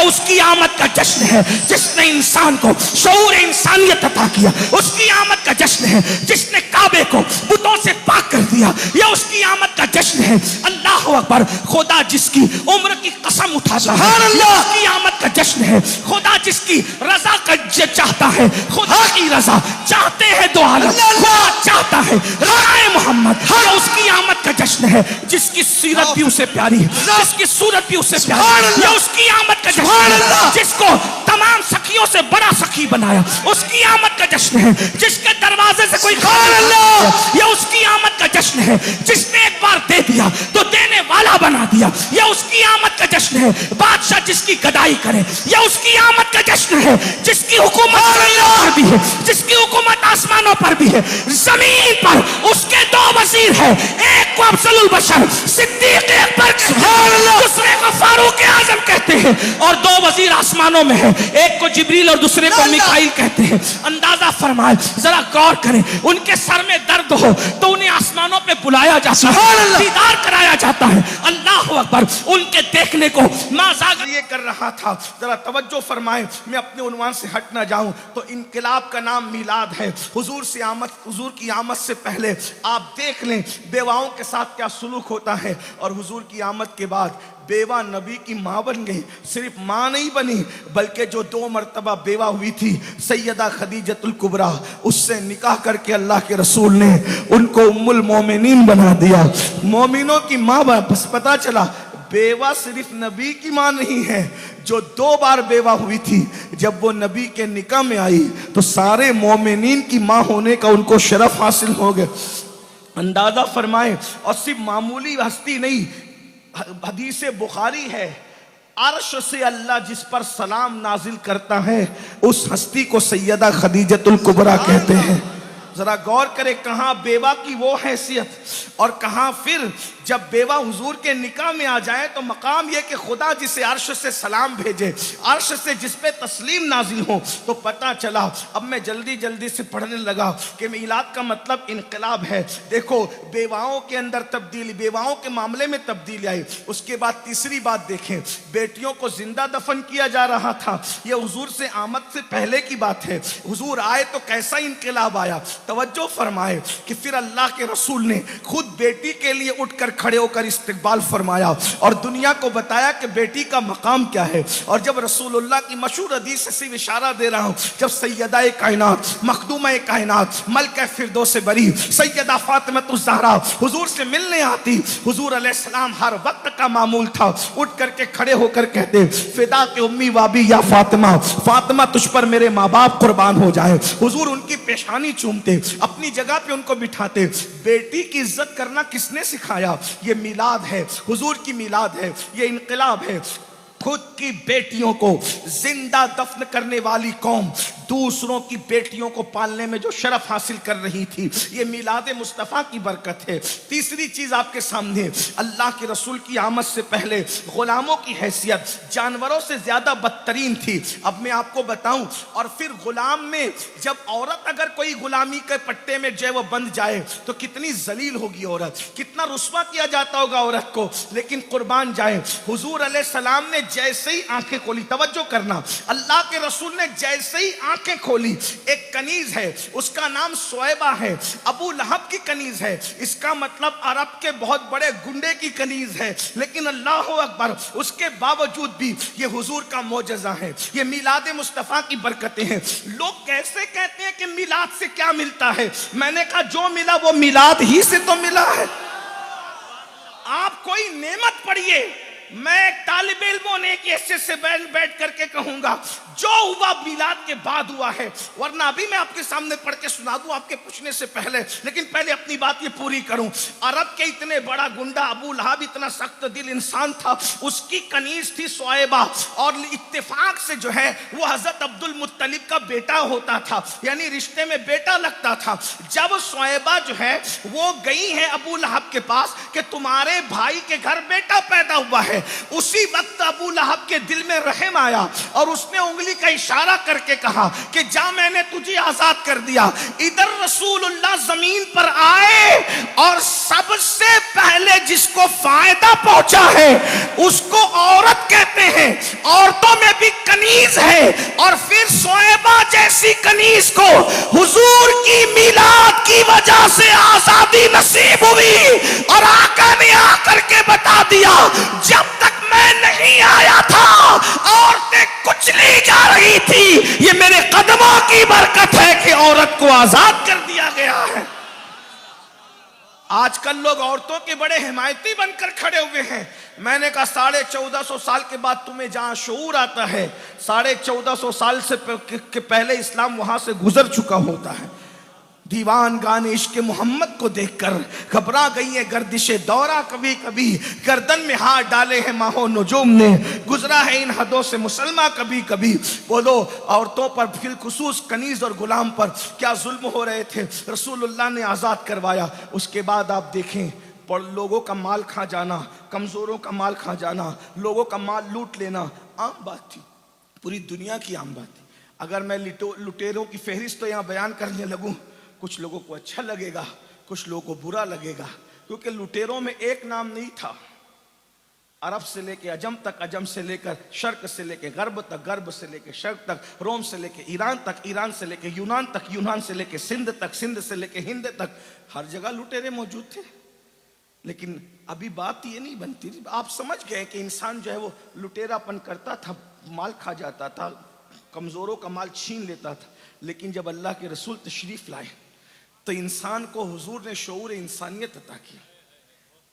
उसकी आमद का जश्न है जिसने इंसान को शऊर इंसानियत अता किया, उसकी आमद का जश्न है जिसने काबे को बुतों से पाक कर दिया, यह उसकी आमद का जश्न है। अल्लाह अकबर, खुदा जिसकी उम्र की कसम उठाता है, यह उसकी आमद का जश्न है। खुदा जिसकी रजा का चाहता है, खुदा की रजा चाहते हैं दो आलम, खुदा चाहता है राय मोहम्मद, यह उसकी आमद का जश्न है। जिसकी सीरत भी उसे प्यारी है, जिसकी सूरत भी उसे प्यारी है, यह उसकी आमद का जश्न है। जिसको तमाम सखियों से बड़ा सखी बनाया, उसकी आमद का जश्न है। जिसके दरवाजे से कोई यह उसकी आमद का जश्न है। जिसने एक बार दे दिया तो देने वाला बना दिया, यह उसकी आमद का जश्न है। बादशाह जिसकी गदाई करे, यह उसकी आमद का जश्न है। जिसकी हुकूमत पर भी है, जिसकी हुकूमत आसमानों पर भी है, जमीन पर उसके दो वजीर है, एक को अफजलुल बशर सिद्दीक अकबर, दूसरे को फारूक आजम कहते हैं, और दो वजीर आसमानों में है, एक को जिब्रील और दूसरे को मिकाईल कहते हैं। अंदाजा फरमाए, जरा गौर करें, उनके सर में दर्द हो तो उन्हें आसमानों पे बुलाया जाता है, दीदार कराया जाता है। अल्लाह अकबर, उनके देखने को माज़ाग ये कर रहा था। जरा तवज्जो फरमाए, मैं अपने उन्वान से हट ना जाऊं। तो इनकलाब का नाम मिलाद है। हुजूर की आमद से पहले आप देख लें बेवाओं के साथ क्या सुलूक होता है, और हुजूर की आमद के बाद बेवा नबी की माँ बन गई। सिर्फ माँ नहीं बनी, बल्कि जो 2 मरतबा बेवा हुई थी सैयदा खदीजतुल कुबरा, उससे निकाह करके अल्लाह के रसूल ने उनको उम्मुल मोमिनीन बना दिया, मोमिनों की माँ। बस पता चला बेवा सिर्फ नबी की माँ नहीं है, जो 2 बार बेवा हुई थी, जब वो नबी के निकाह में आई तो सारे मोमिनीन की माँ होने का उनको शरफ हासिल हो गया। अंदाजा फरमाए, और सिर्फ मामूली हस्ती नहीं, हदीस बुखारी है, अर्श से अल्लाह जिस पर सलाम नाजिल करता है उस हस्ती को सैयदा खदीजतुल कुबरा कहते हैं। जरा गौर करें, कहां बेवा की वो हैसियत, और कहां फिर जब बेवा हुजूर के निकाह में आ जाए तो मकाम यह कि खुदा जिसे अर्श से सलाम भेजे, अर्श से जिस पे तस्लीम नाजिल हो। तो पता चला, अब मैं जल्दी जल्दी से पढ़ने लगा कि मिलाद का मतलब इनकलाब है। देखो, बेवाओं के अंदर तब्दीली, बेवाओं के मामले में तब्दीली आई। उसके बाद तीसरी बात देखें, बेटियों को जिंदा दफन किया जा रहा था। यह हुजूर से आमद से पहले की बात है। हुजूर आए तो कैसा इनकलाब आया। तवज्जो फरमाए कि फिर अल्लाह के रसूल ने खुद बेटी के लिए उठकर खड़े होकर इस्तकबाल फरमाया और दुनिया को बताया कि बेटी का मकाम क्या है। और जब रसूलुल्लाह की मशहूर हदीस से सिर्फ इशारा दे रहा हूं, जब सैयदा कायनात, मखदूमा कायनात, मलका फिरदौस बरी सैयदा फातिमातुज़ ज़हरा हुजूर से मिलने आती, हुजूर अलैहिस्सलाम हर वक्त का मामूल था उठ करके खड़े होकर कहते, फिदा के उम्मी वाबी या फातिमा, फातिमा तुझ पर मेरे माँ बाप कुर्बान हो जाए। हुजूर उनकी पेशानी चूमते, अपनी जगह पे उनको बिठाते। बेटी की इज्जत करना किसने सिखाया? ये मिलाद है, हुजूर की मिलाद है, ये इनकलाब है। खुद की बेटियों को जिंदा दफन करने वाली कौम दूसरों की बेटियों को पालने में जो शरफ हासिल कर रही थी, ये मिलाद मुस्तफ़ा की बरकत है। तीसरी चीज आपके सामने, अल्लाह के रसूल की आमद से पहले गुलामों की हैसियत जानवरों से ज्यादा बदतरीन थी। अब मैं आपको बताऊं, और फिर गुलाम में जब औरत अगर कोई गुलामी के पट्टे में जो है वो बंध जाए तो कितनी जलील होगी औरत, कितना रुस्वा किया जाता होगा औरत को। लेकिन कुर्बान जाए, हुजूर अलैहिस्सलाम ने जैसे ही आंखें खोली, तवज्जो करना, अल्लाह के रसूल ने जैसे ही आंखें खोली, एक कनीज है, उसका नाम सुएबा है, अबू लहब की कनीज है। इसका मतलब अरब के बहुत बड़े गुंडे की कनीज है। लेकिन अल्लाह अकबर, उसके बावजूद भी ये हुजूर का मोजज़ा है, ये मिलाद मुस्तफ़ा की बरकतें हैं। लोग कैसे कहते हैं कि मिलाद से क्या मिलता है? मैंने कहा जो मिला वो मिलाद ही से तो मिला है। आप कोई नेमत पढ़िए, मैं तालिब इल्मों ने एक ऐसे से बैठ करके कहूंगा जो हुआ मिलाद के बाद हुआ है, वरना अभी मैं आपके सामने पढ़ के सुना दूं आपके पूछने से पहले। लेकिन पहले अपनी बात ये पूरी करूं। अरब के इतने बड़ा गुंडा अबू लहब इतना सख्त दिल इंसान था, उसकी कनीज थी सुएबा, और इत्तेफाक से जो है वो हजरत अब्दुल मुत्तलिब का बेटा होता था, यानी रिश्ते में बेटा लगता था। जब सुएबा जो है वो गई है अबू लहब के पास कि तुम्हारे भाई के घर बेटा पैदा हुआ है, उसी वक्त अबू लहब के दिल में रहम आया और उसने उंगली का इशारा करके कहा कि जा, मैंने तुझे आजाद कर दिया। इधर रसूलुल्लाह जमीन पर आए और सबसे पहले जिसको फायदा पहुंचा है उसको औरत कहते हैं। औरतों में भी भी कनीज है, और फिर शोएबा जैसी कनीज को हुजूर की मिलाद की वजह से आजादी नसीब हुई, और आका ने आकर के बता दिया जब तक मैं नहीं आया था औरतें कुचली जा रही थी। ये मेरे कदमों की बरकत है कि औरत को आजाद कर दिया गया है। आजकल लोग औरतों के बड़े हिमायती बनकर खड़े हुए हैं। मैंने कहा 1450 साल के बाद तुम्हें जहां शऊर आता है, 1450 साल से पहले इस्लाम वहां से गुजर चुका होता है। दीवान गाने इश्क मोहम्मद को देखकर घबरा गई है गर्दिशे दौरा, कभी कभी गर्दन में हाथ डाले हैं माहो नजूम ने, गुजरा है इन हदों से मुसलमान कभी कभी। बोलो औरतों पर फिलखुसूस कनीज और गुलाम पर क्या जुल्म हो रहे थे, रसूलुल्लाह ने आज़ाद करवाया। उसके बाद आप देखें पर लोगों का माल खा जाना, कमज़ोरों का माल खा जाना, लोगों का माल लूट लेना आम बात थी, पूरी दुनिया की आम बात थी। अगर मैं लुटेरों की फहरिस्त तो यहाँ बयान करने लगूँ, कुछ लोगों को अच्छा लगेगा, कुछ लोगों को बुरा लगेगा, क्योंकि लुटेरों में एक नाम नहीं था। अरब से लेके अजम तक, अजम से लेकर शर्क से लेके गर्ब तक, गर्ब से लेके शर्क तक, रोम से लेके ईरान तक, ईरान से लेके यूनान तक, यूनान से लेके सिंध तक, सिंध से लेके हिंद तक, हर जगह लुटेरे मौजूद थे। लेकिन अभी बात ये नहीं बनती। आप समझ गए कि इंसान जो है वो लुटेरापन करता था, माल खा जाता था, कमज़ोरों का माल छीन लेता था। लेकिन जब अल्लाह के रसूल तशरीफ़ लाए तो इंसान को हुजूर ने शऊर इंसानियत अता किया।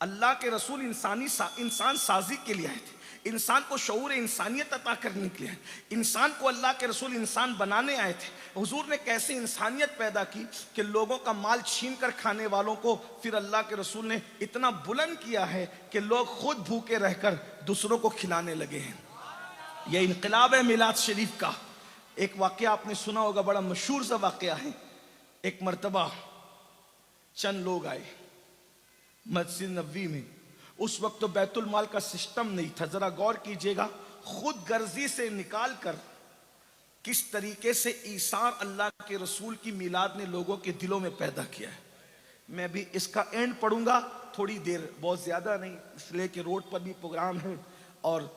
अल्लाह के रसूल इंसान साजी के लिए आए थे, इंसान को शऊर इंसानियत अता करने के लिए, इंसान को अल्लाह के रसूल इंसान बनाने आए थे। हुजूर ने कैसे इंसानियत पैदा की कि लोगों का माल छीन कर खाने वालों को फिर अल्लाह के रसूल ने इतना बुलंद किया है कि लोग खुद भूखे रहकर दूसरों को खिलाने लगे हैं। यह इनकलाब है मिलाद शरीफ का। एक वाक़या आपने सुना होगा, बड़ा मशहूर सा वाक़या है। एक मर्तबा चंद लोग आए मस्जिद नबवी में। उस वक्त तो बैतुल माल का सिस्टम नहीं था। जरा गौर कीजिएगा, खुद गर्जी से निकाल कर किस तरीके से ईसार अल्लाह के रसूल की मिलाद ने लोगों के दिलों में पैदा किया है। मैं भी इसका एंड पढ़ूंगा थोड़ी देर, बहुत ज्यादा नहीं, इसलिए कि रोड पर भी प्रोग्राम है और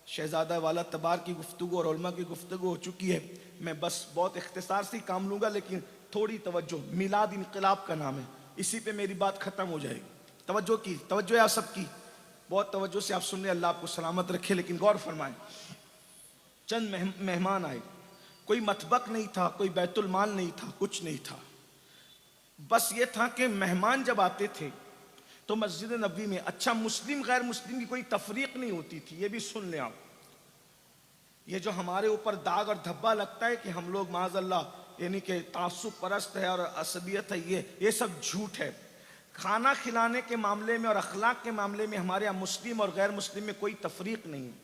शहजादा वाला तबार की गुफ्तगू और उलमा की गुफ्तगू हो चुकी है। मैं बस बहुत इख्तिसार से काम लूंगा, लेकिन थोड़ी तवज्जो। मिलाद इनकलाब का नाम है, इसी पे मेरी बात खत्म हो जाएगी। तवज्जो की, तवज्जो है आप सबकी, बहुत तवज्जो से आप सुन रहे, अल्लाह आपको सलामत रखे। लेकिन गौर फरमाएं, चंद मेहमान आए, कोई मतबक नहीं था, कोई बैतुल माल नहीं था, कुछ नहीं था। बस ये था कि मेहमान जब आते थे तो मस्जिद नबवी में, अच्छा मुस्लिम गैर मुस्लिम की कोई तफरीक नहीं होती थी, ये भी सुन लें आप। ये जो हमारे ऊपर दाग और धब्बा लगता है कि हम लोग माज़अल्लाह यानी कि तासुब परस्त है और असबियत है, ये सब झूठ है। खाना खिलाने के मामले में और अखलाक के मामले में हमारे यहाँ मुस्लिम और गैर मुस्लिम में कोई तफरीक नहीं है।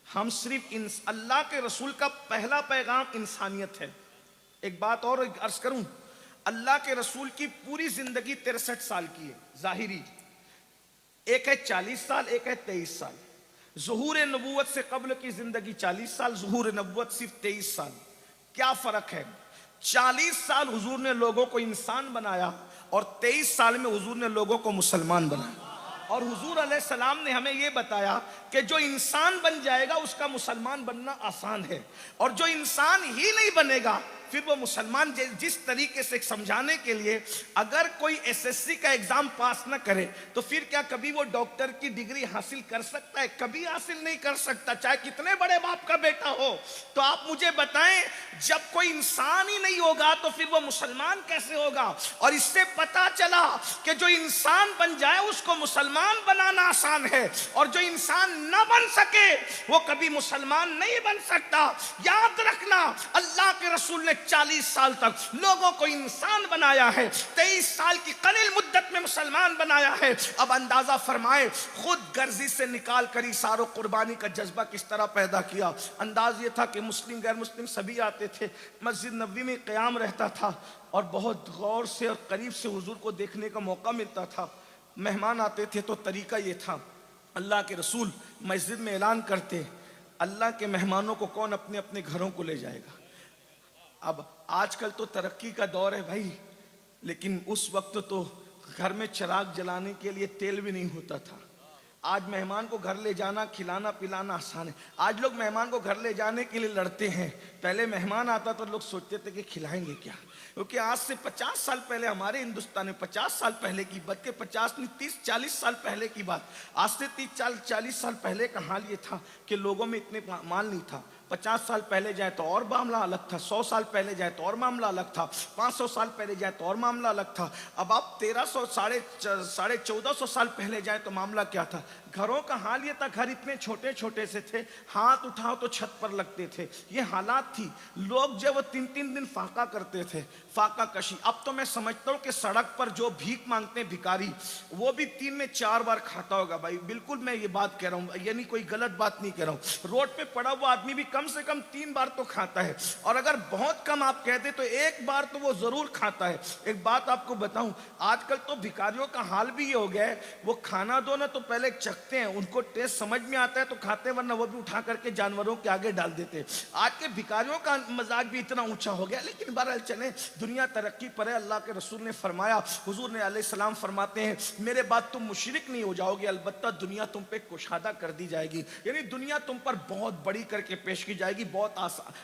हम सिर्फ अल्लाह के रसूल का पहला पैगाम इंसानियत है। एक बात और अर्ज करूं, अल्लाह के रसूल की पूरी जिंदगी 63 साल की है जाहिरी, एक है 40 साल, एक है 23 साल। ज़ुहूर नबूवत से कब्ल की जिंदगी 40 साल, ज़ुहूर नबूवत सिर्फ 23 साल। क्या फर्क है? 40 साल हुजूर ने लोगों को इंसान बनाया और 23 साल में हुजूर ने लोगों को मुसलमान बनाया। और हुजूर अलैहिस्सलाम ने हमें यह बताया कि जो इंसान बन जाएगा उसका मुसलमान बनना आसान है, और जो इंसान ही नहीं बनेगा फिर वो मुसलमान। जिस तरीके से समझाने के लिए, अगर कोई एसएससी का एग्जाम पास ना करे तो फिर क्या कभी वो डॉक्टर की डिग्री हासिल कर सकता है? कभी हासिल नहीं कर सकता, चाहे कितने बड़े बाप का बेटा हो। तो आप मुझे बताएं, जब कोई इंसान ही नहीं होगा तो फिर वो मुसलमान कैसे होगा? और इससे पता चला कि जो इंसान बन जाए उसको मुसलमान बनाना आसान है, और जो इंसान न बन सके वो कभी मुसलमान नहीं बन सकता। याद रखना, अल्लाह के रसूल ने 40 साल तक लोगों को इंसान बनाया है, 23 साल की कलील मुद्दत में मुसलमान बनाया है। अब अंदाजा फरमाए, खुद गर्जी से निकाल कर इसारो कुर्बानी का जज्बा किस तरह पैदा किया। अंदाज ये था कि मुस्लिम गैर मुस्लिम सभी आते थे, मस्जिद नबवी में क़याम रहता था और बहुत गौर से और करीब से हुजूर को देखने का मौका मिलता था। मेहमान आते थे तो तरीका ये था, अल्लाह के रसूल मस्जिद में ऐलान करते, अल्लाह के मेहमानों को कौन अपने अपने घरों को ले जाएगा। अब आजकल तो तरक्की का दौर है भाई, लेकिन उस वक्त तो घर में चिराग जलाने के लिए तेल भी नहीं होता था। आज मेहमान को घर ले जाना, खिलाना पिलाना आसान है। आज लोग मेहमान को घर ले जाने के लिए लड़ते हैं। पहले मेहमान आता तो लोग सोचते थे कि खिलाएंगे क्या, क्योंकि आज से 50 साल पहले हमारे हिंदुस्तान में, 50 साल पहले की बात, के 50 नहीं 30-40 साल पहले की बात, आज से 30-40 साल पहले का हाल ये था कि लोगों में इतने माल नहीं था। 50 साल पहले जाए तो और मामला अलग था, 100 साल पहले जाए तो और मामला अलग था, 500 साल पहले जाए तो और मामला अलग था। अब आप 1300 साढ़े 1400 साल पहले जाए तो मामला क्या था। घरों का हाल ये था, घर इतने छोटे छोटे से थे, हाथ उठाओ तो छत पर लगते थे, ये हालात थी। लोग जब वो 3-3 दिन फाका करते थे, फाका कशी। अब तो मैं समझता हूँ कि सड़क पर जो भीख मांगते हैं भिखारी, वो भी 3 में 4 बार खाता होगा भाई। बिल्कुल मैं ये बात कह रहा हूँ, यानी कोई गलत बात नहीं कह रहा हूँ। रोड पे पड़ा हुआ आदमी भी कम से कम 3 बार तो खाता है, और अगर बहुत कम आप कहते तो 1 बार तो वो जरूर खाता है। एक बात आपको बताऊं, आजकल तो भिखारियों का हाल भी ये हो गया है, वो खाना दो ना तो पहले चखते हैं, उनको टेस्ट समझ में आता है तो खाते हैं, वरना वो भी उठा करके जानवरों के आगे डाल देते हैं। आज के भिखारियों का मजाक भी इतना ऊंचा हो गया। लेकिन बहरहाल चले, दुनिया तरक्की पर है। अल्लाह के रसूल ने फरमाया, हुजूर ने अलैहिस्सलाम फरमाते हैं, मेरे बाद तुम मुशरिक नहीं हो जाओगे, अलबत्ता दुनिया तुम पे कुशादा कर दी जाएगी, यानी दुनिया तुम पर बहुत बड़ी करके पेश की जाएगी, बहुत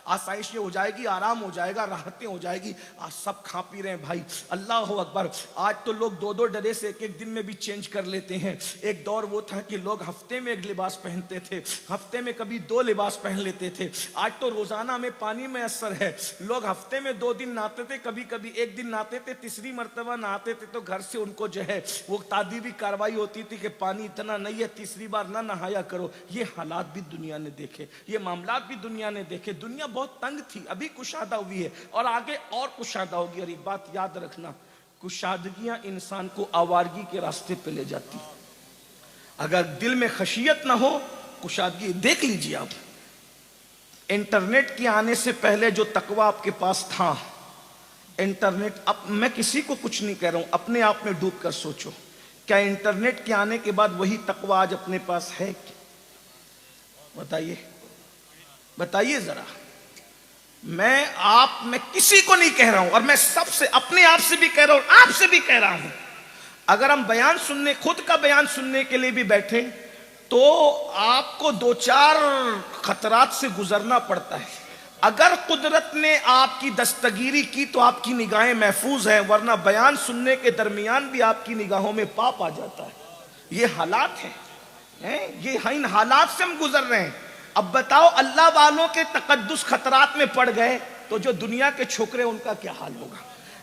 आसाइशें हो जाएगी, आराम हो जाएगा, राहतें हो जाएगी। आज सब खा पी रहे हैं भाई, अल्लाह अकबर। आज तो लोग 2-2 ड्रेस एक दिन में भी चेंज कर लेते हैं। एक दौर वो था कि लोग हफ्ते में 1 लिबास पहनते थे, हफ्ते में कभी 2 लिबास पहन लेते थे। आज तो रोजाना में पानी में असर है, लोग हफ्ते में 2 दिन नहाते थे, कभी कभी 1 दिन नहाते थे, तीसरी मर्तबा नहाते थे तो घर से उनको जो है वो तादीबी कार्रवाई होती थी कि पानी इतना नहीं है, तीसरी बार ना नहाया करो। ये हालात भी दुनिया ने देखे, ये मामलात भी दुनिया ने देखे। दुनिया बहुत तंग थी, अभी कुशादा हुई है और आगे और कुशादा होगी। और एक बात याद रखना, कुशादगियां इंसान को आवारगी के रास्ते पे ले जाती। अगर दिल में खशियत ना हो, कुशादगी देख लीजिए आप। इंटरनेट के आने से पहले जो तकवा आपके पास था, इंटरनेट, अब मैं किसी को कुछ नहीं कह रहा हूं, अपने आप में डूब कर सोचो, क्या इंटरनेट के आने के बाद वही तकवा आज अपने पास है? बताइए, बताइए जरा। मैं किसी को नहीं कह रहा हूं, और मैं सबसे, अपने आप से भी कह रहा हूं, आपसे भी कह रहा हूं। अगर हम बयान सुनने, खुद का बयान सुनने के लिए भी बैठे तो आपको 2-4 खतरात से गुजरना पड़ता है। अगर कुदरत ने आपकी दस्तगीरी की तो आपकी निगाहें महफूज हैं, वरना बयान सुनने के दरमियान भी आपकी निगाहों में पाप आ जाता है। ये हालात हैं, ये इन हालात से हम गुजर रहे हैं। अब बताओ, अल्लाह वालों के तकद्दुस खतरात में पड़ गए तो जो दुनिया के छोकरे उनका क्या हाल होगा,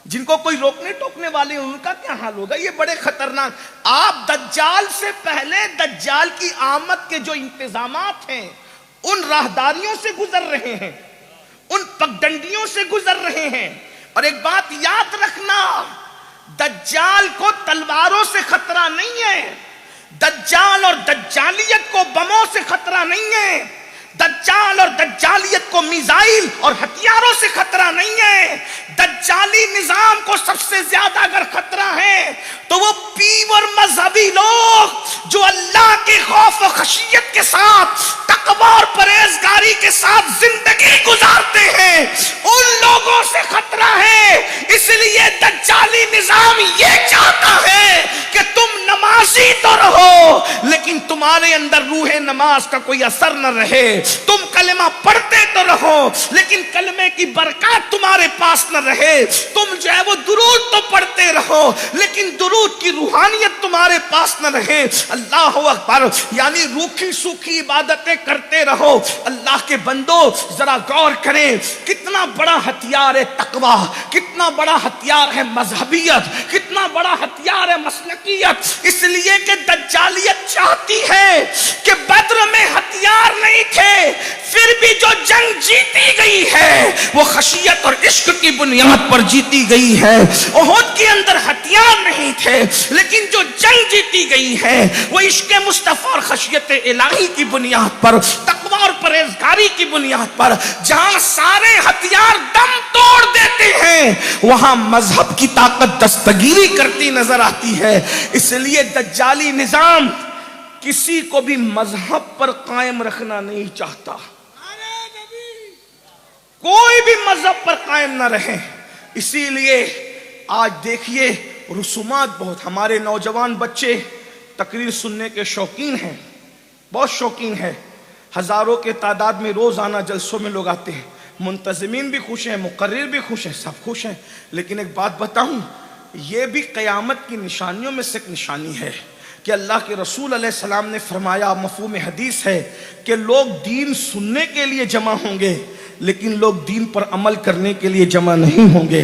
जिनको कोई रोकने टोकने वाले उनका क्या हाल होगा। ये बड़े खतरनाक। आप दज्जाल से पहले दज्जाल की आमद के जो इंतजामात हैं उन राहदारियों से गुजर रहे हैं, उन पगडंडियों से गुजर रहे हैं। और एक बात याद रखना, दज्जाल को तलवारों से खतरा नहीं है, दज्जाल और दज्जालियत को बमों से खतरा नहीं है, दज्जाल और दज्जालियत को मिसाइल और हथियारों से खतरा नहीं है। दज्जाली निजाम को सबसे ज्यादा अगर खतरा है तो वो पीवर मजहबी लोग जो अल्लाह के खौफ और खशियत के साथ, तकवा और परहेजगारी के साथ जिंदगी गुजारते हैं, उन लोगों से खतरा है। इसलिए दज्जाली निजाम ये चाहता है कि तुम नमाजी तो रहो लेकिन तुम्हारे अंदर रूहे नमाज का कोई असर न रहे। तुम कलमा पढ़ते तो रहो लेकिन कलमे की बरकत तुम्हारे पास न रहे। तुम जो है वो दुरूद तो पढ़ते रहो लेकिन दुरूद की रूहानियत तुम्हारे पास न रहे। अल्लाह अकबर, यानी रूखी सूखी इबादतें करते रहो। अल्लाह के बंदो जरा गौर करें, कितना बड़ा हथियार है तकवा, कितना बड़ा हथियार है मजहबियत, कितना बड़ा हथियार है मसलकियत। इसलिए कि दज्जालियत चाहती है कि बद्र में हथियार नहीं थे, फिर भी जो जंग जीती गई है वो खशियत और इश्क की बुनियाद पर जीती गई है। उहुद के अंदर हथियार नहीं थे लेकिन जो जंग जीती गई है वो इश्क मुस्तफा और खशियत इलाही की बुनियाद पर, तकवा और परहेजगारी की बुनियाद पर। जहां सारे हथियार दम तोड़ देते हैं वहां मजहब की ताकत दस्तगीरी करती नजर आती है। इसलिए दज्जाली निजाम किसी को भी मजहब पर कायम रखना नहीं चाहता, कोई भी मजहब पर कायम ना रहे। इसीलिए आज देखिए रुसूमात बहुत, हमारे नौजवान बच्चे तकरीर सुनने के शौकीन हैं, बहुत शौकीन है। हज़ारों के तादाद में रोज़ाना जलसों में लोग आते हैं, मुंतज़िमीन भी खुश हैं, मुकर्रिर भी खुश हैं, सब खुश हैं। लेकिन एक बात बताऊं, ये भी क़यामत की निशानियों में से एक निशानी है कि अल्लाह के रसूल अलैहिस्सलाम ने फरमाया, मफ़हूम हदीस है कि लोग दीन सुनने के लिए जमा होंगे लेकिन लोग दीन पर अमल करने के लिए जमा नहीं होंगे।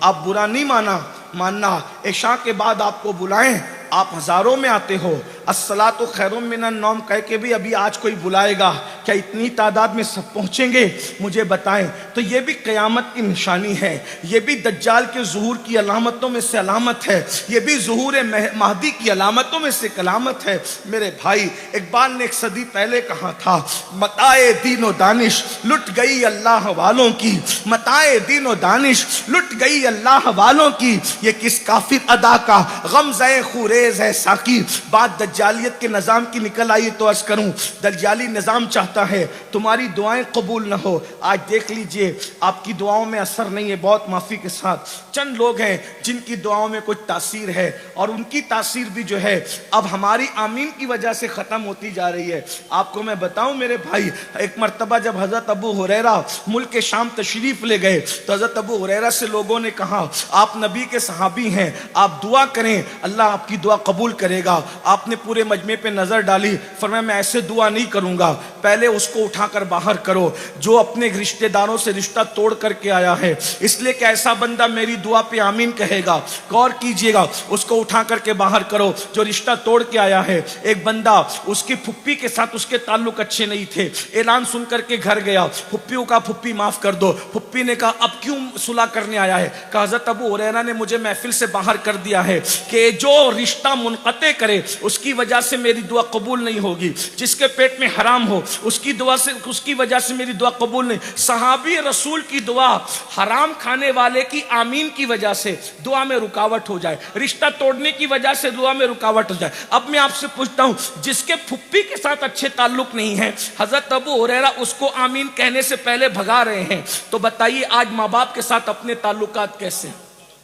आप बुरा नहीं मानना, इशा के बाद आपको बुलाएं, आप हज़ारों में आते हो, अस्सलातु खैरुम मिनन नौम कह के भी अभी आज कोई बुलाएगा क्या? इतनी तादाद में सब पहुँचेंगे? मुझे बताएं। तो ये भी क़यामत की निशानी है, ये भी दज्जाल के ज़ुहूर की अलामतों में से अलामत है, ये भी ज़ुहूर महदी की अलामतों में से अलामत है। मेरे भाई, इकबाल ने एक सदी पहले कहा था, मताए दीनो दानिश लुट गई अल्लाह वालों की, मताए दीनो दानिश लुट गई अल्लाह वालों की, ये किस काफिर अदा का गमज़े खुरेज है साकी। बात दज्जालियत के निज़ाम की निकल आई तो अर्ज़ करूं, दज्जाली निज़ाम चाहता है तुम्हारी दुआएं कबूल न हो। आज देख लीजिए, आपकी दुआओं में असर नहीं है। बहुत माफ़ी के साथ चंद लोग हैं जिनकी दुआओं में कुछ तासीर है, और उनकी तासीर भी जो है अब हमारी आमीन की वजह से ख़त्म होती जा रही है। आपको मैं बताऊं मेरे भाई, एक मरतबा जब हज़रत अबू हुरैरा मुल्क शाम तशरीफ़ ले गए तो हज़रत अबू हुरैरा से लोगों ने कहा, आप नबी के सहाबी हैं, आप दुआ करें, अल्लाह आपकी दुआ कबूल करेगा। आपने पूरे मजमे पे नज़र डाली, फरमाया मैं ऐसे दुआ नहीं करूँगा, पहले उसको उठाकर बाहर करो जो अपने रिश्तेदारों से रिश्ता तोड़ करके आया है, इसलिए कि ऐसा बंदा मेरी दुआ पे आमीन कहेगा। गौर कीजिएगा, उसको उठा करके बाहर करो जो रिश्ता तोड़ के आया है। एक बंदा, उसकी फुप्पी के साथ उसके ताल्लुक अच्छे नहीं थे, ऐलान सुन करके घर गया, फुप्पियों का फुप्पी माफ कर दो। फुप्पी ने कहा अब क्यों सुलह करने आया है? कहा हज़रत अबू हुरैरा ने मुझे महफिल से बाहर कर दिया है कि जो रिश्ता मुनक़ते करे उसकी वजह से मेरी दुआ कबूल नहीं होगी, जिसके पेट में हराम हो उसकी दुआ से, उसकी वजह से मेरी दुआ कबूल नहीं। सहाबी रसूल की दुआ हराम खाने वाले की आमीन की वजह से दुआ में रुकावट हो जाए, रिश्ता तोड़ने की वजह से दुआ में रुकावट हो जाए। अब मैं आपसे पूछता हूं, जिसके फुप्पी के साथ अच्छे ताल्लुक नहीं है, हजरत अबू हुरैरा उसको आमीन कहने से पहले भगा रहे हैं, तो बताइए आज माँ बाप के साथ अपने ताल्लुकात कैसे?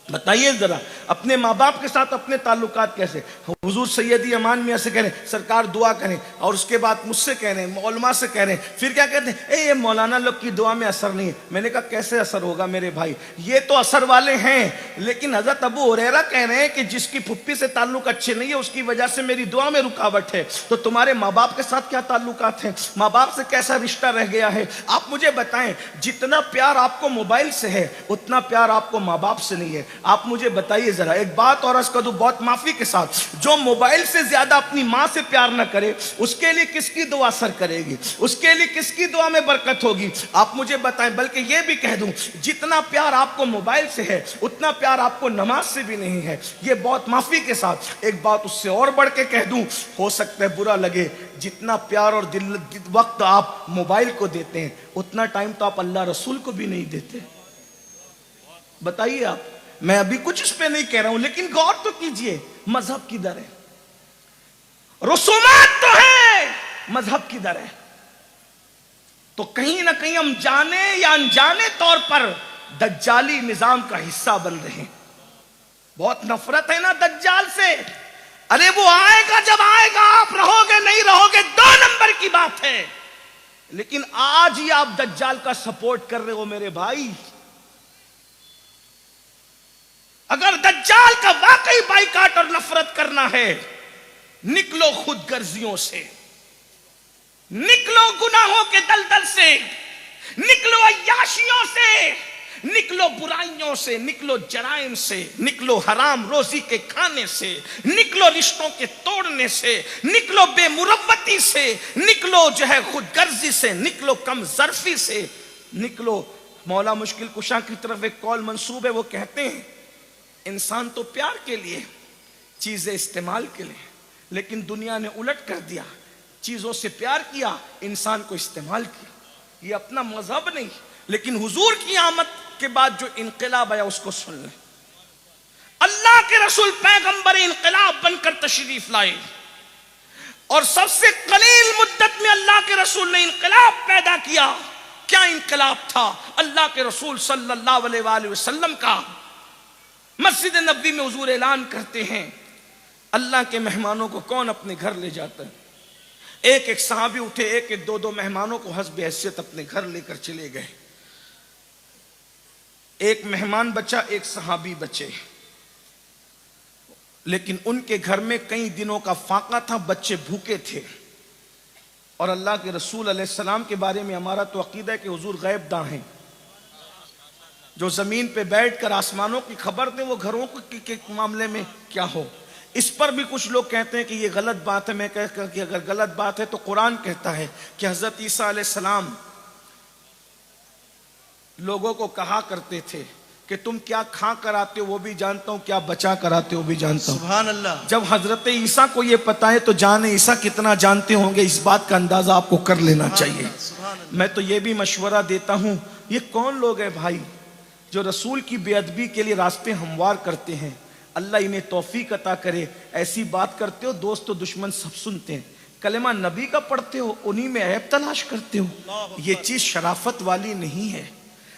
बताइए जरा, अपने माँ बाप के साथ अपने ताल्लुकात कैसे? हुजूर सैयदी अमान मियाँ से कह रहे हैं सरकार दुआ करें, और उसके बाद मुझसे कह रहे हैं, मौलमा से कह रहे हैं, फिर क्या कहते हैं, ये मौलाना लोग की दुआ में असर नहीं है। मैंने कहा कैसे असर होगा मेरे भाई, ये तो असर वाले हैं, लेकिन हजरत अबू हुरैरा कह रहे हैं कि जिसकी फुप्पी से ताल्लुक अच्छे नहीं है उसकी वजह से मेरी दुआ में रुकावट है। तो तुम्हारे माँ बाप के साथ क्या ताल्लुकात है? माँ बाप से कैसा रिश्ता रह गया है? आप मुझे बताएं, जितना प्यार आपको मोबाइल से है उतना प्यार आपको माँ बाप से नहीं है। आप मुझे बताइए जरा, एक बात और अर्ज कर दूं बहुत माफी के साथ, जो मोबाइल से ज्यादा अपनी माँ से प्यार ना करे उसके लिए किसकी दुआ असर करेगी? उसके लिए किसकी दुआ में बरकत होगी? आप मुझे बताएं। बल्कि ये भी कह दूं, जितना प्यार आपको मोबाइल से है उतना प्यार आपको नमाज से भी नहीं है। ये बहुत माफी के साथ एक बात उससे और बढ़ के कह दूं, हो सकता है बुरा लगे, जितना प्यार और दिल वक्त आप मोबाइल को देते हैं उतना टाइम तो आप अल्लाह रसूल को भी नहीं देते। बताइए आप, मैं अभी कुछ इस पे नहीं कह रहा हूं, लेकिन गौर तो कीजिए, मजहब किधर है? रसूमात तो है, मजहब किधर है? तो कहीं ना कहीं हम जाने या अनजाने तौर पर दज्जाली निजाम का हिस्सा बन रहे हैं। बहुत नफरत है ना दज्जाल से। अरे वो आएगा, जब आएगा आप रहोगे नहीं रहोगे दो नंबर की बात है, लेकिन आज ही आप दज्जाल का सपोर्ट कर रहे हो मेरे भाई। अगर दज्जाल का वाकई बाइकाट और नफरत करना है, निकलो खुद गर्जियों से, निकलो गुनाहों के दलदल से, निकलो अय्याशियों से, निकलो बुराइयों से, निकलो जराइम से, निकलो हराम रोजी के खाने से, निकलो रिश्तों के तोड़ने से, निकलो बेमुरव्वती से, निकलो जो है खुद गर्जी से, निकलो कम जरफी से, निकलो। मौला मुश्किल कुशा की तरफ एक कौल मंसूब है, वो कहते हैं इंसान तो प्यार के लिए, चीजें इस्तेमाल के लिए, लेकिन दुनिया ने उलट कर दिया, चीजों से प्यार किया, इंसान को इस्तेमाल किया। ये अपना मजहब नहीं, लेकिन हुजूर की आमद के बाद जो इनकलाब आया उसको सुन लें। अल्लाह के रसूल पैगंबर इनकलाब बनकर तशरीफ लाए, और सबसे कलील मुद्दत में अल्लाह के रसूल ने इनकलाब पैदा किया। क्या इनकलाब था? अल्लाह के रसूल सल्लल्लाहु अलैहि वसल्लम का मस्जिद नबी में हुजूर ऐलान करते हैं, अल्लाह के मेहमानों को कौन अपने घर ले जाता है? एक एक सहाबी उठे, एक एक दो दो मेहमानों को हस्ब हैसियत अपने घर लेकर चले गए। एक मेहमान बचा, एक सहाबी बचे, लेकिन उनके घर में कई दिनों का फाका था, बच्चे भूखे थे। और अल्लाह के रसूल अलैहिस्सलाम के बारे में हमारा तो अकीदा है कि हुजूर गैब दां हैं, जो जमीन पे बैठकर आसमानों की खबर दें, वो घरों के मामले में क्या हो। इस पर भी कुछ लोग कहते हैं कि ये गलत बात है। मैं कहकर कि अगर गलत बात है तो कुरान कहता है कि हजरत ईसा अलैहिस्सलाम लोगों को कहा करते थे कि तुम क्या खा कर आते हो वो भी जानता हूं, क्या बचा कर आते हो वो भी जानता हूं। सुभान अल्लाह। जब हजरत ईसा को ये पता है तो जाने ईसा कितना जानते होंगे, इस बात का अंदाजा आपको कर लेना चाहिए। मैं तो ये भी मशवरा देता हूं, ये कौन लोग हैं भाई जो रसूल की बेअदबी के लिए रास्ते हमवार करते हैं? अल्लाह इन्हें तौफीक अता करे। ऐसी बात करते हो, दोस्त तो दुश्मन सब सुनते हैं। कलेमा नबी का पढ़ते हो, उन्हीं में ऐब तलाश करते हो। ये चीज शराफत वाली नहीं है।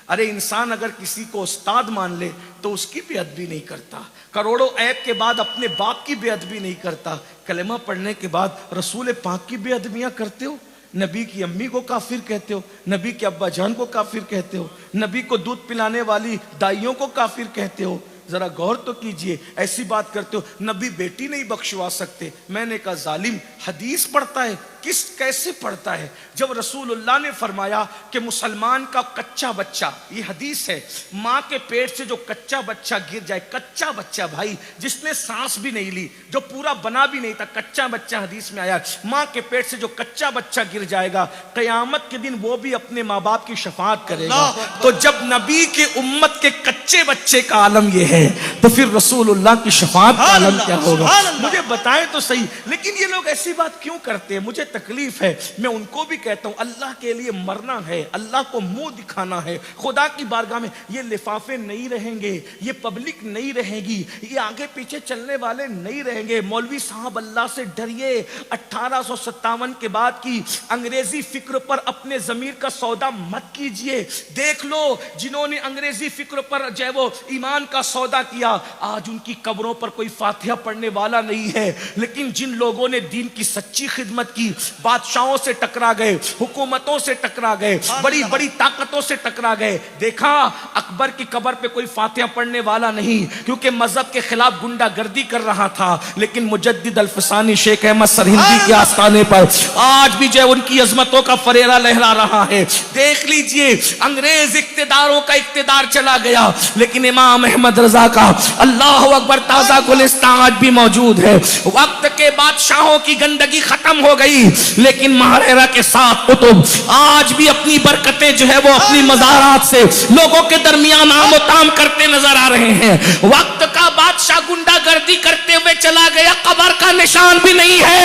अरे इंसान अगर किसी को उस्ताद मान ले तो उसकी बेअदबी नहीं करता, करोड़ों ऐब के बाद अपने बाप की बेअदबी नहीं करता। कलेमा पढ़ने के बाद रसूल पाक की बेअदबियां करते हो, नबी की अम्मी को काफिर कहते हो, नबी के अब्बा जान को काफिर कहते हो, नबी को दूध पिलाने वाली दाइयों को काफिर कहते हो। जरा गौर तो कीजिए, ऐसी बात करते हो नबी बेटी नहीं बख्शवा सकते। मैंने कहा जालिम, हदीस पढ़ता है, किस कैसे पढ़ता है? जब रसूलुल्लाह ने फरमाया कि मुसलमान का कच्चा बच्चा, ये हदीस है, माँ के पेट से जो कच्चा बच्चा गिर जाए, कच्चा बच्चा भाई जिसने सांस भी नहीं ली, जो पूरा बना भी नहीं था, कच्चा बच्चा हदीस में आया, माँ के पेट से जो कच्चा बच्चा गिर जाएगा, कयामत के दिन वो भी अपने माँ बाप की शफाअत करेगा। तो जब नबी के उम्मत के कच्चे बच्चे का आलम ये है तो फिर रसूलुल्लाह की शफाअत का आलम क्या होगा? मुझे बताएं तो सही। लेकिन ये लोग ऐसी बात क्यों करते हैं? मुझे तकलीफ है। मैं उनको भी कहता हूं अल्लाह के लिए मरना है, अल्लाह को मुंह दिखाना है, खुदा की बारगाह में। ये लिफाफे नहीं रहेंगे, ये पब्लिक नहीं रहेगी, ये आगे पीछे चलने वाले नहीं रहेंगे। मौलवी साहब अल्लाह से डरिए। 1857 के बाद की अंग्रेजी फिक्र पर अपने जमीर का सौदा मत कीजिए। देख लो जिन्होंने अंग्रेजी फिक्र पर जो है वो ईमान का सौदा किया, आज उनकी कब्रों पर कोई फातिहा पढ़ने वाला नहीं है। लेकिन जिन लोगों ने दीन की सच्ची खिदमत की, बादशाहों से टकरा गए, हुकूमतों से टकरा गए, बड़ी बड़ी ताकतों से टकरा गए, देखा अकबर की कब्र पे कोई फातिहा पढ़ने वाला नहीं, क्योंकि मजहब के खिलाफ गुंडागर्दी कर रहा था। लेकिन मुजद्दिद अल्फसानी शेख अहमद सरहिंदी के आस्थाने पर आज भी जो उनकी अजमतों का फरेरा लहरा रहा है। देख लीजिए अंग्रेज इक्तिदारों का इक्तिदार चला गया, लेकिन इमाम अहमद रजा का अल्लाह अकबर ताजा गुलिस्तान आज भी मौजूद है। वक्त के बादशाहों की गंदगी खत्म हो गई, लेकिन महारेरा के साथ कुतुब आज भी अपनी बरकतें जो है वो अपनी मज़ारात से लोगों के दरमियान आमोताम करते नजर आ रहे हैं। वक्त का बादशाह गुंडागर्दी करते हुए चला गया, कब्र का निशान भी नहीं है,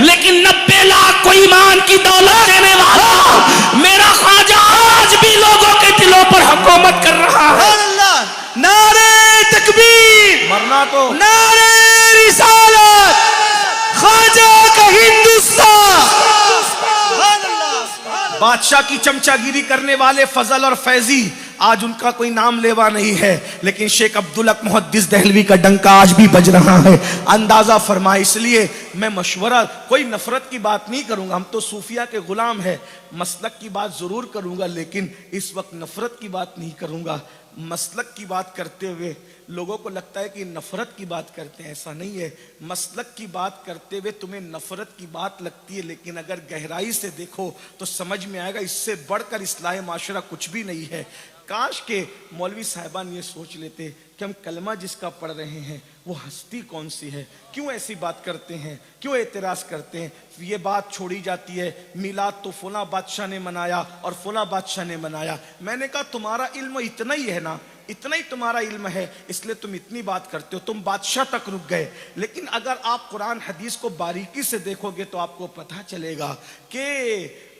लेकिन 90 लाख को ईमान की दौलत देने वाला मेरा ख्वाजा आज भी लोगों के दिलों पर हुकूमत कर रहा है। नारे तकबीर, मरना तो नारे रिसालत, ख्वाजा का हिंदुस्तान। बादशाह की चमचागिरी करने वाले फजल और फैजी आज उनका कोई नाम लेवा नहीं है, लेकिन शेख अब्दुल हक मुहद्दिस दहलवी का डंका आज भी बज रहा है। अंदाजा फरमाए। इसलिए मैं मशवरा, कोई नफरत की बात नहीं करूंगा, हम तो सूफिया के गुलाम हैं। मसलक की बात जरूर करूंगा, लेकिन इस वक्त नफरत की बात नहीं करूंगा। मसलक की बात करते हुए लोगों को लगता है कि नफरत की बात करते हैं, ऐसा नहीं है। मसलक की बात करते हुए तुम्हें नफरत की बात लगती है, लेकिन अगर गहराई से देखो तो समझ में आएगा इससे बढ़कर इस्लाह माशरा कुछ भी नहीं है। काश के मौलवी साहिबान ये सोच लेते कि हम कलमा जिसका पढ़ रहे हैं वो हस्ती कौन सी है, क्यों ऐसी बात करते हैं, क्यों एतराज करते हैं। ये बात छोड़ी जाती है मिलाद तो फला बादशाह ने मनाया और फला बादशाह ने मनाया। मैंने कहा तुम्हारा इल्म इतना ही है ना, इतना ही तुम्हारा इल्म है, इसलिए तुम इतनी बात करते हो, तुम बादशाह तक रुक गए। लेकिन अगर आप कुरान हदीस को बारीकी से देखोगे तो आपको पता चलेगा कि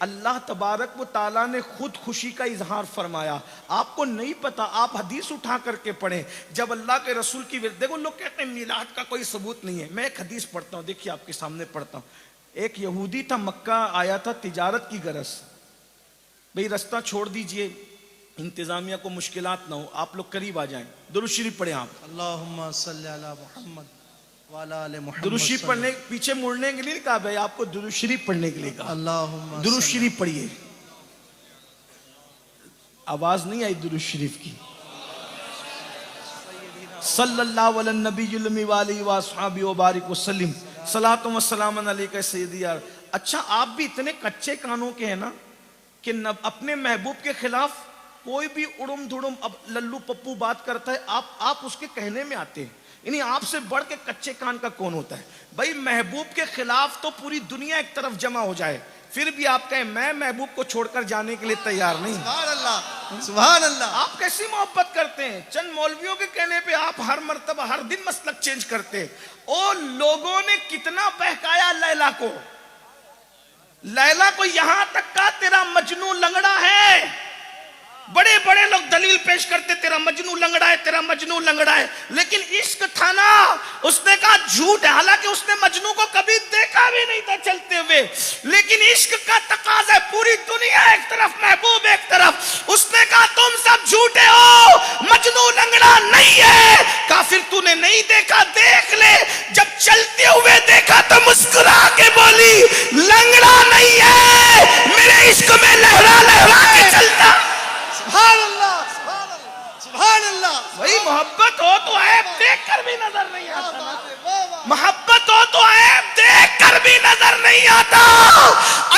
अल्लाह तबारक व ताला ने खुद खुशी का इजहार फरमाया। आपको नहीं पता, आप हदीस उठा करके पढ़ें। जब अल्लाह के रसूल की, देखो लोग कहते हैं मिलाद का कोई सबूत नहीं है। मैं एक हदीस पढ़ता हूँ, देखिए आपके सामने पढ़ता हूँ। एक यहूदी था, मक्का आया था तिजारत की गरज। भाई रास्ता छोड़ दीजिए, इंतजामिया को मुश्किलात ना हो, आप लोग करीब आ जाएं, दुरूद शरीफ पढ़े आप। अल्लाहुम्मा सल्ली अला मुहम्मद। वाला आले मोहम्मद दुरूद शरीफ पढ़ने, पीछे मुड़ने के लिए नहीं कहा भाई, आपको दुरूद शरीफ पढ़ने के लिए कहा। अल्लाहुम्मा दुरूद शरीफ पढ़िए। आवाज नहीं आई दुरूद शरीफ की। सल्लल्लाहु अलैहि नबीयुल उम्मी व आलिहि व अस्हाबी व बारिक वसल्लम सलातो व सलामन अलैका सय्यदी यार। अच्छा, आप भी इतने कच्चे कानों के हैं ना कि अपने महबूब के खिलाफ कोई भी उड़ुम धुड़ुम अब लल्लू पप्पू बात करता है, आप उसके कहने में आते हैं। यानी आपसे बढ़ के कच्चे कान का कौन होता है भाई? महबूब के खिलाफ तो पूरी दुनिया एक तरफ जमा हो जाए, फिर भी आप कहें मैं महबूब को छोड़कर जाने के लिए तैयार नहीं। सुभान अल्लाह, सुभान अल्लाह। आप कैसी मोहब्बत करते हैं? चंद मौलवियों के कहने पे आप हर मर्तबा हर दिन मसलक चेंज करते हैं। ओ लोगों ने कितना बहकाया लैला को, लैला को यहां तक का तेरा मजनू लंगड़ा है। बड़े बड़े लोग दलील पेश करते तेरा मजनू लंगड़ा है, तेरा मजनू लंगड़ा है, लेकिन इश्क था ना, उसने कहा झूठ है। हालांकि उसने मजनू को कभी देखा भी नहीं था चलते हुए, लेकिन इश्क का तकाजा है, पूरी दुनिया एक तरफ, महबूब एक तरफ। उसने कहा तुम सब झूठे हो, मजनू लंगड़ा नहीं है। काफिर तूने नहीं देखा, देख ले। जब चलते हुए देखा तो मुस्कुरा के बोली लंगड़ा नहीं है, मेरे इश्क में लहरा लहरा के चलता। सुभान अल्लाह, सुभान अल्लाह, सुभान अल्लाह। वही मोहब्बत हो तो ऐब देख कर भी नजर नहीं आता ना। मोहब्बत हो तो ऐब देख कर भी नजर नहीं आता।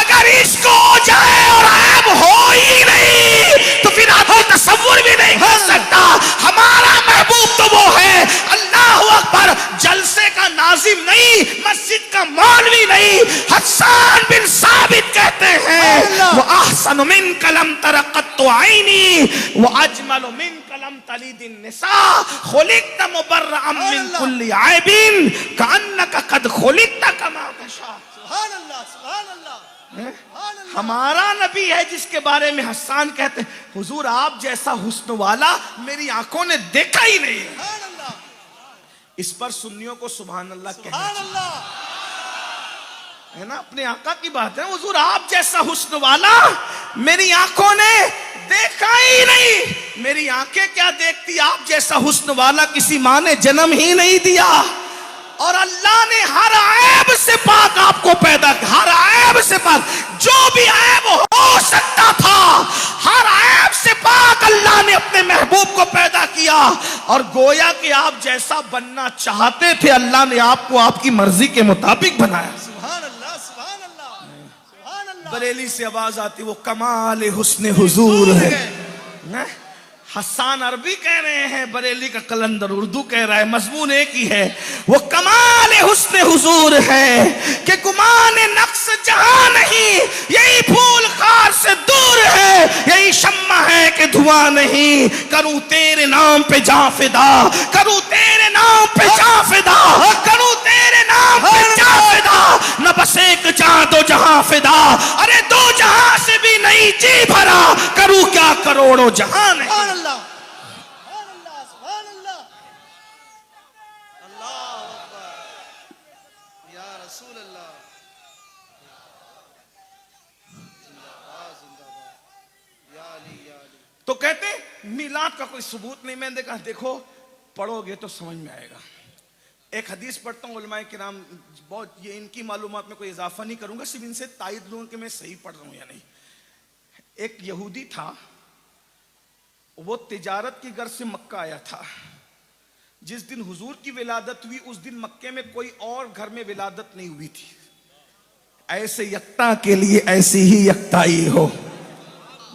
अगर इश्क हो जाए और ऐब हो ही नहीं तो फिर आदमी तसव्वुर भी नहीं कर सकता। हमारा महबूब तो वो है, अल्लाह अकबर, जलसे का नाजिम नहीं, मस्जिद का मौलवी नहीं। हसन बिन साबित कहते हैं वो अहसन मिन कलम तरक़त्तु आईनी वो अजमल मिन कलम तलीदिन निसा खुलिक़्त मुबर्रअम मिन कुल्ली आइबिन कअन्नका क़द खुलिक़्त कमा तशा। सुभान अल्लाह, सुभान अल्लाह। हमारा नबी है जिसके बारे में हसन कहते हैं हुजूर आप जैसा हुस्न वाला मेरी आंखों ने देखा ही नहीं है। सुभान अल्लाह, इस पर सुन्नियों को सुभान अल्लाह कहना सुभान अल्लाह। है ना, अपने आका की बात है। हुजूर आप जैसा हुस्न वाला मेरी आंखों ने देखा ही नहीं। मेरी आंखें क्या देखती, आप जैसा हुस्न वाला किसी माँ ने जन्म ही नहीं दिया। और अल्लाह ने हर ऐब से पाक आपको पैदा किया, हर ऐब से पाक, जो भी ऐब हो सकता था हर ऐब से पाक अल्लाह ने अपने महबूब को पैदा किया। और गोया कि आप जैसा बनना चाहते थे अल्लाह ने आपको आपकी मर्जी के मुताबिक बनाया। सुभान अल्लाह, सुभान अल्लाह, सुभान अल्लाह। बरेली से आवाज आती वो कमाल हुस्न हुजूर है। हसन अरबी कह रहे हैं, बरेली का कलंदर उर्दू कह रहा है, मजमून एक ही है। वो कमाल हुस्न हुजूर है कि गुमान नक्स जहां नहीं, यही फूल खार से दूर है, यही शम्मा है कि धुआं नहीं। करूं तेरे नाम पे जा फिदा, करूं तेरे नाम पे जा फिदा, करूं तेरे नाम पे जा फिदा। न बस एक जहां दो जहां फिदा, अरे दो जहां से भी नहीं जी भरा, करूं क्या करोड़ों जहां नहीं। सुभान अल्लाह, सुभान अल्लाह, सुभान अल्लाह। अल्लाहु अकबर, या रसूल अल्लाह। जिंदाबाद, जिंदाबाद, या अली, या अली। तो कहते मिलाद का कोई सबूत नहीं। मैंने देखा देखो पढ़ोगे तो समझ में आएगा। एक हदीस पढ़ता हूँ, उलमाए किराम बहुत, ये इनकी मालूमात में कोई इजाफा नहीं करूंगा, सिर्फ इनसे तायद लूंगा कि मैं सही पढ़ रहा हूँ या नहीं। एक यहूदी था, वो तिजारत की गर्ज से मक्का आया था। जिस दिन हुजूर की विलादत हुई उस दिन मक्के में कोई और घर में विलादत नहीं हुई थी। ऐसे यक्ता के लिए ऐसी ही यक्ताई हो।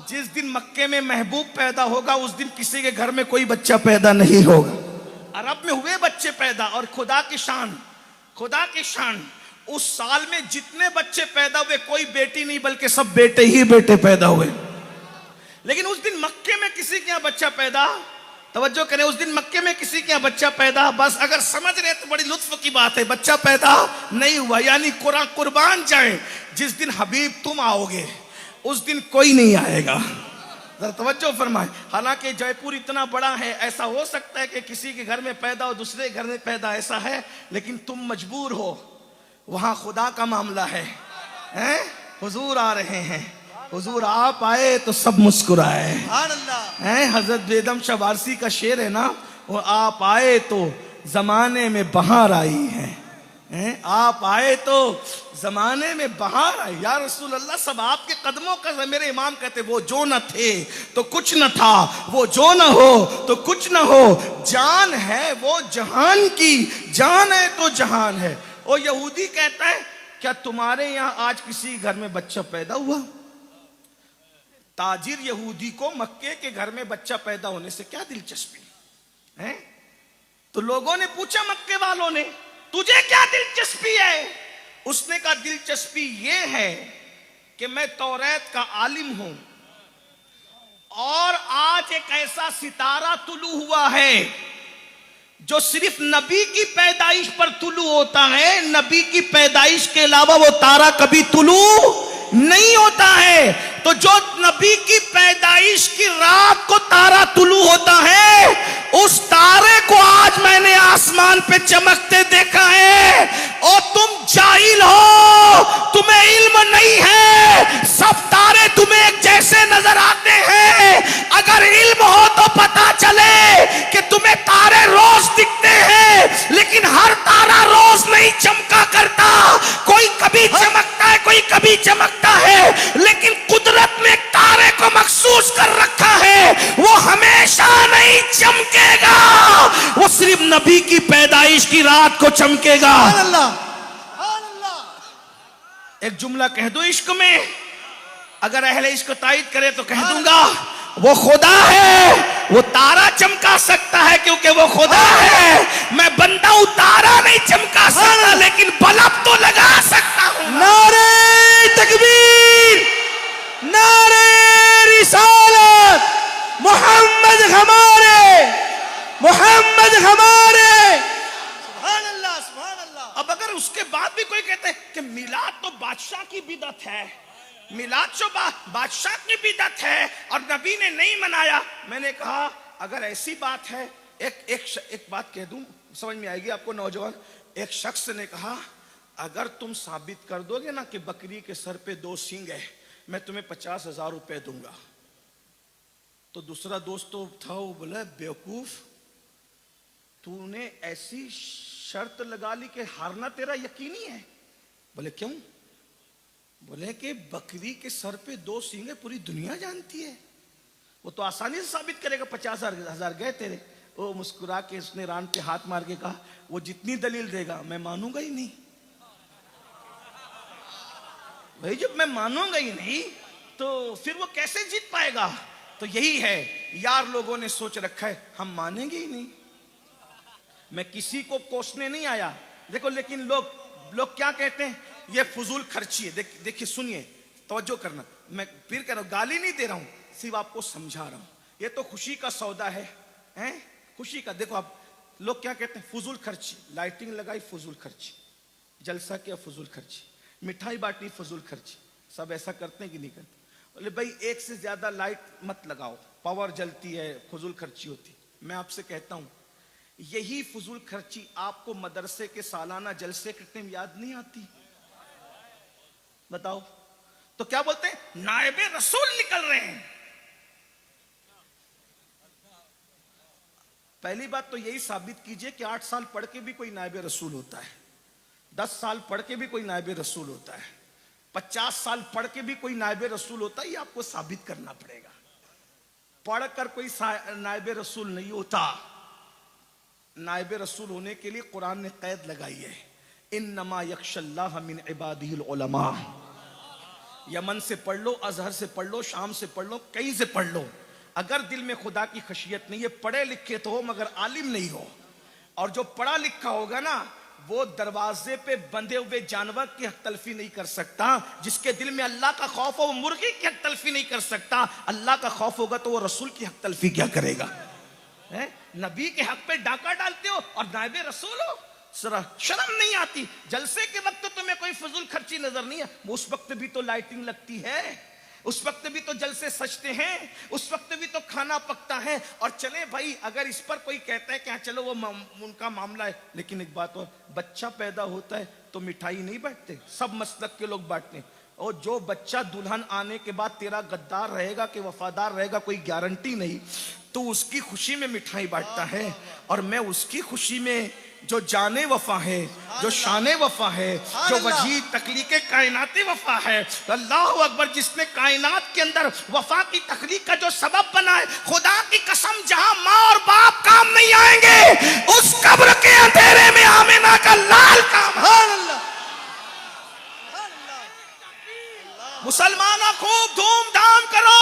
जिस दिन मक्के में महबूब पैदा होगा उस दिन किसी के घर में कोई बच्चा पैदा नहीं होगा। अरब में हुए बच्चे पैदा, और खुदा की शान, खुदा की शान, उस साल में जितने बच्चे पैदा हुए कोई बेटी नहीं बल्कि सब बेटे ही बेटे पैदा हुए। लेकिन उस दिन मक्के में किसी के यहाँ बच्चा पैदा, तवज्जो करें, उस दिन मक्के में किसी के यहाँ बच्चा पैदा, बस अगर समझ रहे तो बड़ी लुत्फ की बात है, बच्चा पैदा नहीं हुआ। यानी कुर्बान जाए जिस दिन हबीब तुम आओगे उस दिन कोई नहीं आएगा। जरा तवज्जो फरमाए। हालांकि जयपुर इतना बड़ा है, ऐसा हो सकता है कि किसी के घर में पैदा हो दूसरे घर में पैदा, ऐसा है, लेकिन तुम मजबूर हो, वहां खुदा का मामला है। हुजूर आ रहे हैं, हुजूर आप आए तो सब मुस्कुराए। सुभान अल्लाह। हजरत बेदम शवारसी का शेर है ना, वो आप आए तो जमाने में बहार आई है। आप आए तो जमाने में बहार आई। या रसूल अल्लाह, सब आपके कदमों का। मेरे इमाम कहते वो जो न थे तो कुछ न था, वो जो न हो तो कुछ न हो, जान है वो जहान की, जान है तो जहान है। वो यहूदी कहता है क्या तुम्हारे यहां आज किसी घर में बच्चा पैदा हुआ? ताजिर यहूदी को मक्के के घर में बच्चा पैदा होने से क्या दिलचस्पी है? तो लोगों ने पूछा मक्के वालों ने, तुझे क्या दिलचस्पी है? उसने कहा दिलचस्पी यह है कि मैं तौरात का आलिम हूं और आज एक ऐसा सितारा तुलू हुआ है जो सिर्फ नबी की पैदाइश पर तुलू होता है। नबी की पैदाइश के अलावा वो तारा कभी तुलू नहीं होता है। तो जो नबी की पैदाइश की रात को तारा तुलू होता है, उस तारे को आज मैंने आसमान पे चमकते देखा है। और तुम जाहिल हो, तुम्हें इल्म नहीं है, सब तारे तुम्हें एक जैसे नजर आते हैं। अगर इल्म हो तो पता चले कि तुम्हें तारे रोज दिखते हैं, लेकिन हर तारा रोज नहीं चमका करता। कोई कभी चमकता है, कोई कभी चमकता है, लेकिन कुदरत ने तारे को मखसूस कर रखा है, वो हमेशा नहीं चमकेगा, वो सिर्फ नबी की पैदाइश की रात को चमकेगा। एक जुमला कह दो इश्क में, अगर अहले इश्क तायद करे तो कह दूंगा वो खुदा है, वो तारा चमका सकता है क्योंकि वो खुदा है। मैं बंदा हूं, तारा नहीं चमका सकता, लेकिन बल्ब तो लगा सकता हूं। नारे तकबीर, नारे रिसालत, मोहम्मद हमारे, मोहम्मद हमारे। सुभान अल्लाह, सुभान अल्लाह। अब अगर उसके बाद भी कोई कहते हैं कि मिलाद तो बादशाह की बिदअत है, मिलाद तो बादशाह की बिदअत है और नबी ने नहीं मनाया, मैंने कहा अगर ऐसी बात है, एक बात कह दूं, समझ में आएगी आपको नौजवान। एक शख्स ने कहा अगर तुम साबित कर दोगे ना कि बकरी के सर पे 2 सींग है, मैं तुम्हें 50,000 रुपए दूंगा। तो दूसरा दोस्त तो था, वो बोला बेवकूफ, तूने ऐसी शर्त लगा ली कि हारना तेरा यकीनी है। बोले क्यों? बोले कि बकरी के सर पे 2 सींग है, पूरी दुनिया जानती है, वो तो आसानी से साबित करेगा। 50,000 गए तेरे। वो मुस्कुरा के उसने रान पे हाथ मार के कहा वो जितनी दलील देगा मैं मानूंगा ही नहीं। भाई जब मैं मानूंगा ही नहीं तो फिर वो कैसे जीत पाएगा? तो यही है यार, लोगों ने सोच रखा है हम मानेंगे ही नहीं। मैं किसी को कोसने नहीं आया, देखो, लेकिन लोग क्या कहते हैं, ये फजूल खर्ची है। देखिए सुनिए, तवज्जो करना, मैं फिर कह रहा हूं, गाली नहीं दे रहा हूं, सिर्फ आपको समझा रहा हूं। ये तो खुशी का सौदा है, खुशी का। देखो आप लोग क्या कहते हैं, फजूल खर्ची, लाइटिंग लगाई फजूल खर्ची, जलसा किया फजूल खर्ची, मिठाई बांटी फजूल खर्ची। सब ऐसा करते हैं कि नहीं करते? बोले भाई एक से ज्यादा लाइट मत लगाओ, पावर जलती है, फजूल खर्ची होती। मैं आपसे कहता हूं यही फजूल खर्ची आपको मदरसे के सालाना जलसे के टाइम याद नहीं आती? बताओ तो क्या बोलते हैं, नायबे रसूल निकल रहे हैं। पहली बात तो यही साबित कीजिए कि 8 साल पढ़ के भी कोई नायबे रसूल होता है, 10 साल पढ़ के भी कोई नायबे रसूल होता है, 50 साल पढ़ के भी कोई नायबे रसूल होता है। ये आपको साबित करना पड़ेगा। पढ़कर कोई नायबे रसूल नहीं होता। नायबे रसूल होने के लिए कुरान ने कैद लगाई है, इन्नमा यख्शल्लाह मिन इबादिहिल उलमा। यमन से पढ़ लो, अजहर से पढ़ लो, शाम से पढ़ लो, कहीं से पढ़ लो, अगर दिल में खुदा की खशियत नहीं है, पढ़े लिखे तो हो मगर आलिम नहीं हो। और जो पढ़ा लिखा होगा ना, वो दरवाजे पे बंधे हुए जानवर की हक तलफी नहीं कर सकता। जिसके दिल में अल्लाह का खौफ हो वो मुर्गी की हक तलफी नहीं कर सकता। अल्लाह का खौफ होगा तो वो रसूल की हक तलफी क्या करेगा? नबी के हक पे डाका डालते हो और नायबे रसूल हो, जरा शर्म नहीं आती? जलसे के वक्त तो तुम्हें कोई फजूल खर्ची नजर नहीं है, उस वक्त भी तो लाइटिंग लगती है, उस वक्त भी तो जलसे सजते हैं, उस वक्त भी तो खाना पकता है। और चले भाई, अगर इस पर कोई कहता है कि चलो वो उनका मामला है, लेकिन एक बात और, बच्चा पैदा होता है तो मिठाई नहीं बांटते, सब मसलक के लोग बांटते हैं। और जो बच्चा दुल्हन आने के बाद तेरा गद्दार रहेगा कि वफादार रहेगा कोई गारंटी नहीं, तो उसकी खुशी में मिठाई बांटता है। और मैं उसकी खुशी में जो जाने वफा है, जो शाने वफा है, जो वजी तखलीके कायनाती वफा है, अल्लाह अकबर, जिसने कायनात के अंदर वफा की तखलीक का जो सबब बना है, खुदा की कसम जहां माँ और बाप काम नहीं आएंगे, उस कब्र के अंधेरे में आमिना का लाल काम। मुसलमानों खूब धूमधाम करो,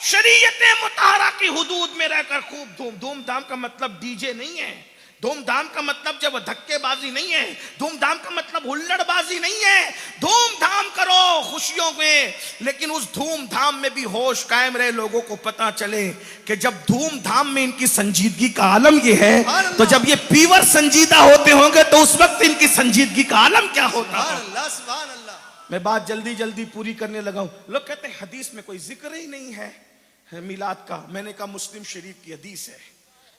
शरीयत मुताहरा की हुदूद में रहकर खूब धूमधाम का मतलब डीजे नहीं है, धूमधाम का मतलब जब धक्केबाजी नहीं है, धूमधाम का मतलब हुल्लड़बाजी नहीं है। धूमधाम करो खुशियों में, लेकिन उस धूमधाम में भी होश कायम रहे, लोगों को पता चले कि जब धूमधाम में इनकी संजीदगी का आलम ये है, तो जब ये पीवर संजीदा होते होंगे तो उस वक्त इनकी संजीदगी का आलम क्या होता है। मैं बात जल्दी जल्दी पूरी करने लगा हूं। लोग कहते हैं हदीस में कोई जिक्र ही नहीं है मिलाद का। मैंने कहा मुस्लिम शरीफ की हदीस है,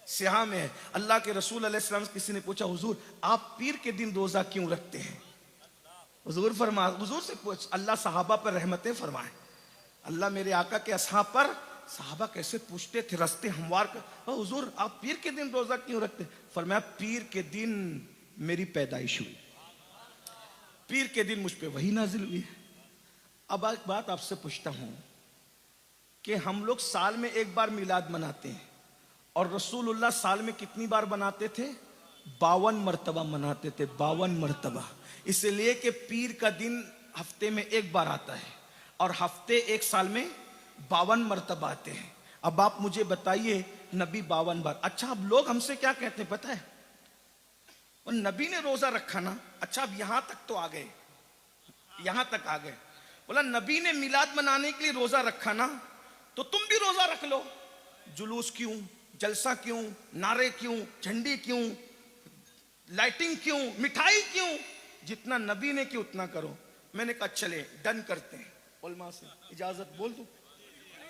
सिहा में है। अल्लाह के रसूल अलैहिस्सलाम से किसी ने पूछा, हुजूर आप पीर के दिन रोजा क्यों रखते हैं? हुजूर से पूछ, अल्लाह सहाबा पर रहमतें फरमाए, अल्लाह मेरे आका के असहाब पर। सहाबा कैसे पूछते थे, रस्ते हमवार कर, हुजूर आप पीर के दिन रोजा क्यों रखते? फरमाया पीर के दिन मेरी पैदाइश हुई, पीर के दिन मुझ पे वही नाजिल हुई है। अब एक बात आपसे पूछता हूं कि हम लोग साल में एक बार मिलाद मनाते हैं, और रसूलुल्लाह साल में कितनी बार मनाते थे? 52 मरतबा मनाते थे, 52 मरतबा। इसलिए कि पीर का दिन हफ्ते में एक बार आता है, और हफ्ते एक साल में 52 मरतबा आते हैं। अब आप मुझे बताइए, नबी 52 बार। अच्छा, अब लोग हमसे क्या कहते हैं पता है? और नबी ने रोजा रखा ना, अच्छा अब यहां तक तो आ गए, यहां तक आ गए। बोला नबी ने मिलाद मनाने के लिए रोजा रखा ना, तो तुम भी रोजा रख लो। जुलूस क्यों, जलसा क्यों, नारे क्यों, झंडी क्यों, लाइटिंग क्यों, मिठाई क्यों? जितना नबी ने किया उतना करो। मैंने कहा चले डन करते हैं। उलमा से इजाजत बोल दूं?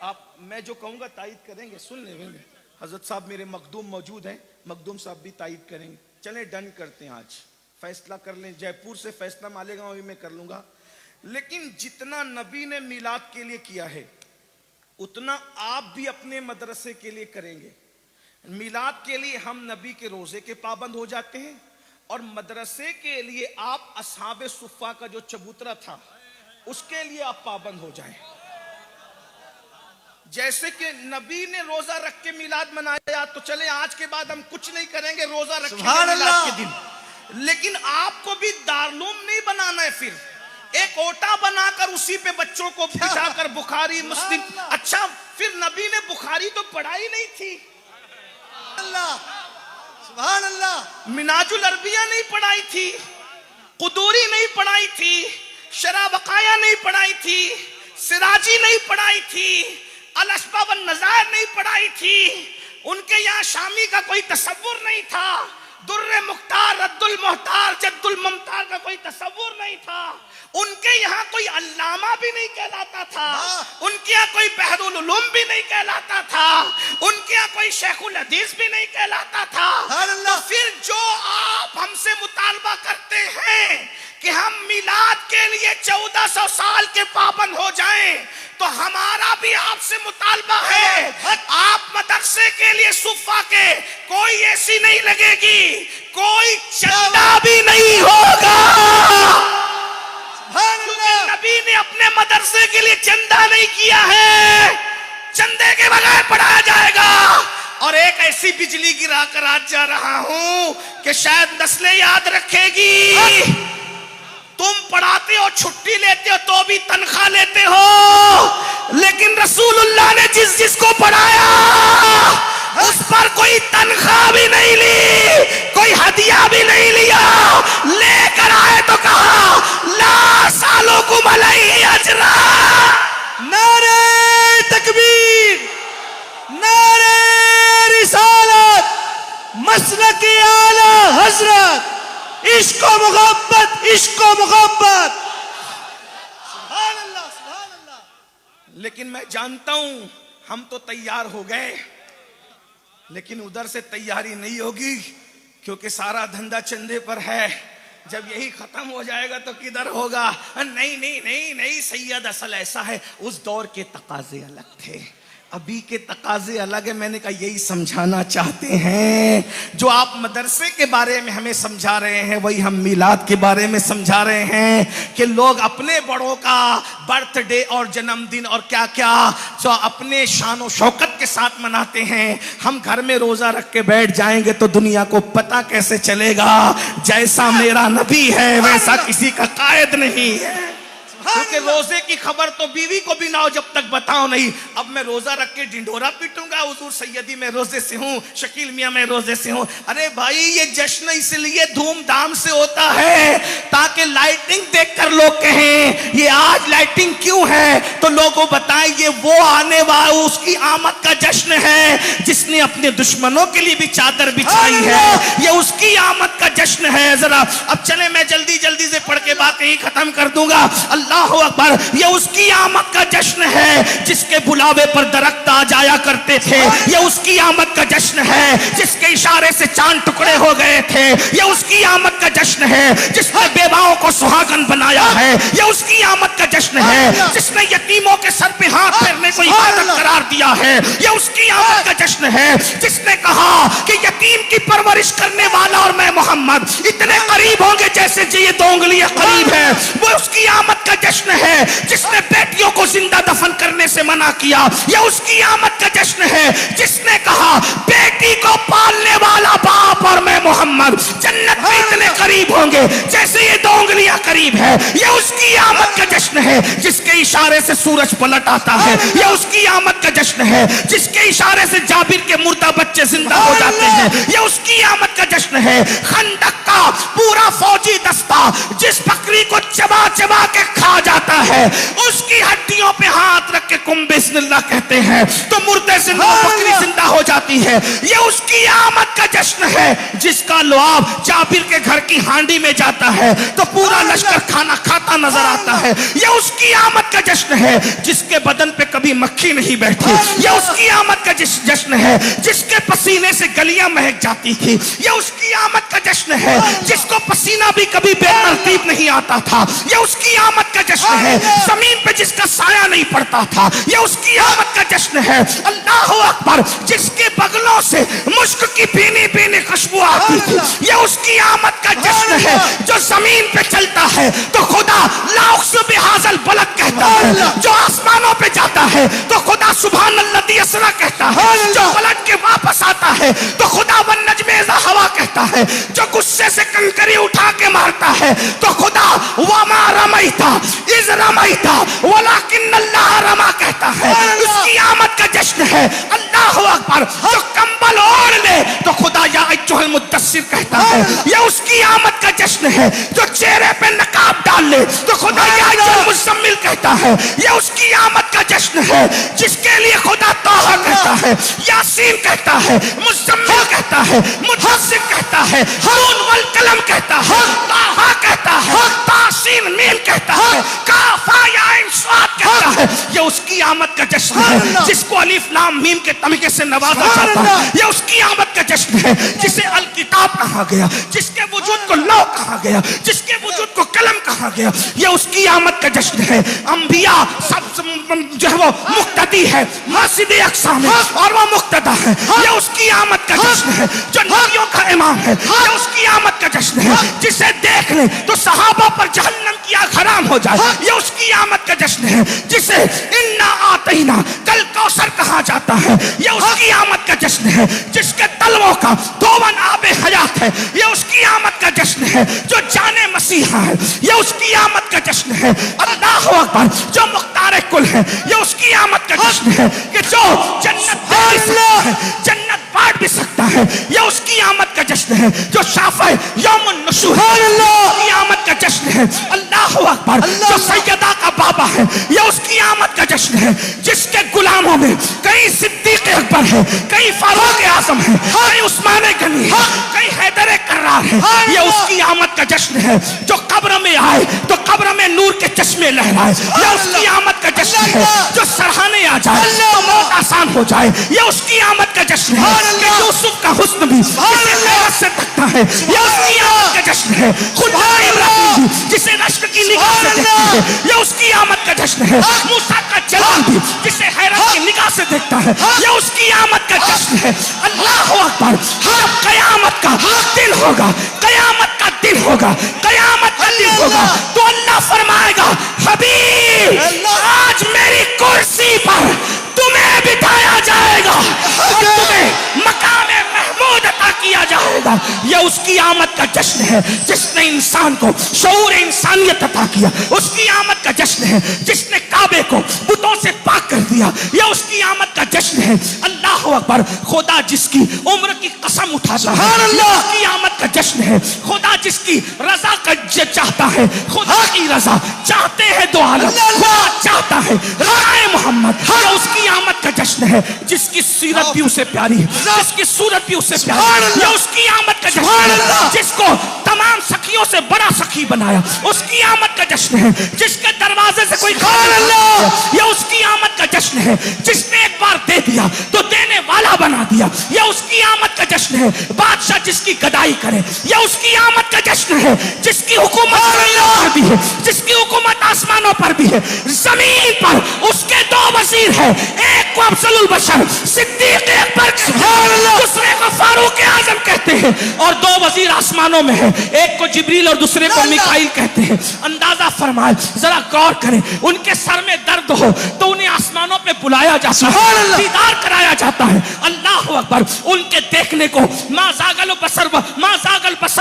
आप मैं जो कहूंगा तायद करेंगे, सुन लेंगे। हजरत साहब मेरे मखदूम मौजूद हैं, मखदूम साहब भी तायद करेंगे। चले डन करते हैं, आज फैसला कर लें। जयपुर से फैसला मालेगा वही मैं कर लूंगा। लेकिन जितना नबी ने मिलाद के लिए किया है, उतना आप भी अपने मदरसे के लिए करेंगे। मिलाद के लिए हम नबी के रोजे के पाबंद हो जाते हैं, और मदरसे के लिए आप असहाबे सुफ़ा का जो चबूतरा था उसके लिए आप पाबंद हो जाएं। जैसे कि नबी ने रोजा रख के मिलाद मनाया, तो चले आज के बाद हम कुछ नहीं करेंगे, रोजा रखेंगे मिलाद के दिन। लेकिन आपको भी दारुलूम नहीं बनाना है, फिर एक ओटा बनाकर उसी पे बच्चों को बिठाकर बुखारी मुस्लिम। अच्छा, फिर नबी ने बुखारी तो पढ़ाई नहीं थी, सुभान अल्लाह, मिनाजुल अरबिया नहीं पढ़ाई थी, कुदूरी नहीं पढ़ाई थी, शराबकाया नहीं पढ़ाई थी, सिराजी नहीं पढ़ाई थी, अल अशबा वन नज़ायर नहीं पढ़ाई थी। उनके यहाँ शामी का कोई तसव्वुर नहीं था, दुर्रे मुख्तार, रद्दुल मुख्तार, जद्दुल मुख्तार का कोई तसव्वुर नहीं था। उनके यहाँ कोई अल्लामा भी नहीं कहलाता था, उनके यहाँ कोई बहरुल उलूम भी नहीं कहलाता था, उनके यहाँ कोई शेखुल हदीस भी नहीं कहलाता था। तो फिर जो आप हमसे मुतालबा करते हैं कि हम मिलाद के लिए 1400 साल के पाबंद हो जाएं, तो हमारा भी आपसे मुतालबा है, आप मदरसे के लिए सुफ़ा के कोई ऐसी नहीं लगेगी, कोई चंदा भी नहीं होगा। नबी ने अपने मदरसे के लिए चंदा नहीं किया है, चंदे के बगैर पढ़ाया जाएगा। और एक ऐसी बिजली गिरा कर आज जा रहा हूं कि शायद नस्लें याद रखेगी। तुम पढ़ाते हो, छुट्टी लेते हो, तो भी तनख्वाह लेते हो, लेकिन रसूलुल्लाह ने जिस जिसको पढ़ाया उस पर कोई तनख्वाह भी नहीं ली, कोई हदिया भी नहीं लिया। लेकर आए तो कहा ला सालों को मलाई अजरा। नारे तकबीर, नारे रिसालत, मसलक आला हजरत, इश्को मोहब्बत, इश्को मोहब्बत। सुभान अल्लाह, सुभान अल्लाह। लेकिन मैं जानता हूं हम तो तैयार हो गए, लेकिन उधर से तैयारी नहीं होगी, क्योंकि सारा धंधा चंदे पर है। जब यही खत्म हो जाएगा तो किधर होगा? नहीं नहीं नहीं नहीं सैयद, असल ऐसा है, उस दौर के तकाजे अलग थे, अभी के तकाजे अलग है। मैंने कहा यही समझाना चाहते हैं। जो आप मदरसे के बारे में हमें समझा रहे हैं वही हम मिलाद के बारे में समझा रहे हैं कि लोग अपने बड़ों का बर्थडे और जन्मदिन और क्या क्या जो अपने शान और शौकत के साथ मनाते हैं, हम घर में रोजा रख के बैठ जाएंगे तो दुनिया को पता कैसे चलेगा? जैसा मेरा नबी है वैसा किसी का कायद नहीं है। क्योंकि रोजे की खबर तो बीवी को भी ना हो जब तक बताओ नहीं। अब मैं रोजा रख के ढिंढोरा पीटूंगा, हुजूर सैयदी मैं रोजे से हूँ, शकील मियाँ मैं रोजे से हूँ। अरे भाई ये जश्न इसलिए धूमधाम से होता है ताकि लाइटिंग देखकर लोग कहें ये आज लाइटिंग क्यों है, तो लोगों बताएं ये वो आने वाला उसकी आमद का जश्न है जिसने अपने दुश्मनों के लिए भी चादर बिछाई है, ये उसकी आमद का जश्न है। जरा अब चले मैं जल्दी जल्दी से पढ़ के बात यही खत्म कर दूंगा। अल्लाह अकबर, ये उसकी आमद का जश्न है जिसके बुलावे पर दरख्त आ जाया करते थे, ये उसकी आमद का जश्न है जिसके इशारे से चांद टुकड़े हो गए थे, ये उसकी आमद का जश्न है जिसने बेवाओं को सुहागन बनाया है, ये उसकी आमद का जश्न है जिसने यतीमों के सर पे हाथ फेरने को इबादत करार दिया है, ये उसकी आमद का जश्न है जिसने कहा कि यतीम की परवरिश करने वाला और मैं मोहम्मद इतने करीब होंगे जैसे ये दो उंगलियां करीब है, वो उसकी आमद का जश्न है जिसने बेटियों को जिंदा दफन करने से मना किया, यह उसकी आमद का जश्न है जिसने कहा बेटी को पालने वाला बाप और मैं मोहम्मद जन्नत में इतने करीब होंगे जैसे ये दो उंगलियां करीब है, यह उसकी आमद का जश्न है जिसके इशारे से सूरज पलट आता है, यह उसकी आमद का जश्न है जिसके इशारे से जाबिर के मुर्दा बच्चे जिंदा हो जाते हैं, यह उसकी आमद का जश्न है। खंदक का पूरा फौजी दस्ता जिस बकरी को चबा चबा के खा जाता है उसकी हड्डियों पे हाथ रख के कुम बिस्मिल्लाह कहते हैं तो मुर्दे जिंदा बकरी जिंदा हो जाती है, ये उसकी आमद का जश्न है जिसका लुआब जाबिर के घर की हांडी में जाता है तो पूरा लश्कर खाना खाता नजर आता है, ये उसकी आमद का जश्न है जिसके बदन पे कभी मक्खी नहीं बैठी, ये उसकी आमद का जश्न है जिसके पसीने से गलियां महक जाती थी, ये उसकी आमद का जश्न है जिसको पसीना भी कभी बेतरतीब नहीं आता था, ये उसकी आमद का जश्न है जमीन पे जिसका साया नहीं पड़ता था, ये उसकी आमद का जश्न है। अल्लाह अकबर, जिसके बगलों से मुश्क की पीनी पीनी खुशबू आती थी, ये उसकी आमद का जश्न है जो जमीन पे चलता है तो खुदा लाउक्सुबिहाजल बलद कहता है, जो आसमानों पे जाता है तो खुदा सुभान अल्लज़ी असरा कहता है, जो पलट के वापस आता है तो खुदा वन नज्मे इज़ा हवा कहता है, जो गुस्से से कंकरी उठा के मारता है तो खुदा वमा रमैता इज़ रमैता वलाकिन्नल्लाह रमा कहता है, उसकी आमद का जश्न है। अल्लाहु अकबर, जो कंबल ओढ़ ले तो खुदा या अय्युहल मुद्दस्सिर कहता है, ये उसकी आमद का जश्न है। जो चेहरे पे नकाब डाल ले तो खुदा या अय्युहल मुज़म्मिल कहता है, ये उसकी आमद का जश्न है। जिसके लिए खुदा ताहा कहता है, यासीन कहता है, मुज़म्मिल कहता है, मुद्दस्सिर कहता है, नून वल कलम कहता है, ताहा कहता है, तासीन मीम कहता है, काफा या इन स्वाद कहता है, ये उसकी आमद का जश्न है। जिसको अलिफ लाम मीम के तमगे से नवाजा जाता है, ये उसकी आमद का जश्न है। जिसे अल किताब कहा गया, जिसके वजूद को लौ कहा गया, जिसके वजूद को कलम कहा गया, ये उसकी आमद का जश्न है। अंबिया सब जो है वो मुक्तदी है, मस्जिद अक्सा में, और वो मुक्तदा है, ये उसकी आमद का जश्न है। जो नबियों का इमाम है, ये उसकी आमद का जश्न है। जिसे देख ले तो सहाबा पर जहन्नम की आग हराम हो जाए, ये उसकी आमद का जश्न है। जिसे इन्ना आतैना कल कौसर कहा जाता है, ये उसकी आमद का जश्न है। जिसके तलवों का दोवन आबे हयात है, ये उसकी आमद का जश्न है। जो जाने मसीहा है, ये उसकी आमद का जश्न है। अल्लाहु अकबर, जो मुख्तार कुल है, ये उसकी आमद का जश्न है। कि जो जन्नत दे भी सकता है, जन्नत बांट भी सकता है, ये उसकी आमद का जश्न है। जो शाफ़े यौमुन नुशूर है, उसकी आमद का जश्न है। अल्लाहु अकबर, जो सैयदा का बाबा है, ये उसकी आमद का जश्न है। जिसके गुलामों में कई सिद्दीक़ अकबर है, कई फारूक आज़म है, कई उस्मान गनी है, कई हैदर कर्रार है, ये उसकी आमद का जश्न है। जो कब्र में आए तो कब्र में नूर के चश्मे लहराए, ये उसकी आमद का जश्न जश्न है जो सराहने आ जाए तो मौत आसान हो जाए, ये उसकी आमद का जश्न है कि यूसुफ का हुस्न भी जिसे हैरत से तकता है, ये उसकी आमद का जश्न है। खुदा इब्राहिम भी जिसे रश्क की निगाह से देखती है, ये उसकी आमद का जश्न है। मूसा का जलाल भी जिसे हैरत की निगाह से देखता है, ये उसकी आमद का जश्न है। अल्लाह अकबर। जब कयामत का दिन होगा, कयामत का दिन होगा, कयामत का दिन होगा, तो अल्लाह फरमाएगा हबीब आज मेरी कुर्सी पर तुम्हें बिठाया जाएगा और तुम्हें मकामे महमूद अता किया जाएगा। यह उसकी आमद का जश्न है जिसने इंसान को शऊर इंसानियत अता किया, उसकी आमद का जश्न है जिसने काबे को बुतों से पाक कर दिया, यह उसकी आमद का जश्न है। अल्लाह अकबर। खुदा जिसकी उम्र की कसम उठाता है, यह उसकी आमद का जश्न है। खुदा जिसकी रजा का चाहता है, खुदा की रजा चाहते हैं दो आलम, खुदा चाहता है राय मोहम्मद, यह उसकी आमद का जश्न है। जिसकी सीरत भी उसे प्यारी है, जिसकी सूरत भी उसे प्यारी है, यह उसकी आमद का जश्न है। जिसको तमाम सखियों से बड़ा सखी बनाया, उसकी आमद का जश्न है। जिसके दरवाजे से कोई यह उसकी आमद का जश्न है। जिसने एक बार दे दिया तो देने वाला बना दिया, यह उसकी आमद का जश्न है। बादशाह जिसकी गदाई करे, यह उसकी आमद का जश्न है। जिसकी हुकूमत पर भी है, जिसकी हुकूमत आसमानों पर भी है, जमीन पर उसके दो वजीर है, एक को अफजलुल बशर सिद्दीक अकबर, दूसरे को फारूक आजम कहते हैं, और दो वजीर आसमानों में है, एक को जिब्रील और दूसरे को मिकाईल कहते हैं। अंदाजा फरमाए, जरा गौर करें, उनके सर में दर्द हो तो उन्हें आसमानों पे बुलाया जाता है, दीदार कराया जाता है। अल्लाह अकबर। उनके देखने को माँ जागल बसर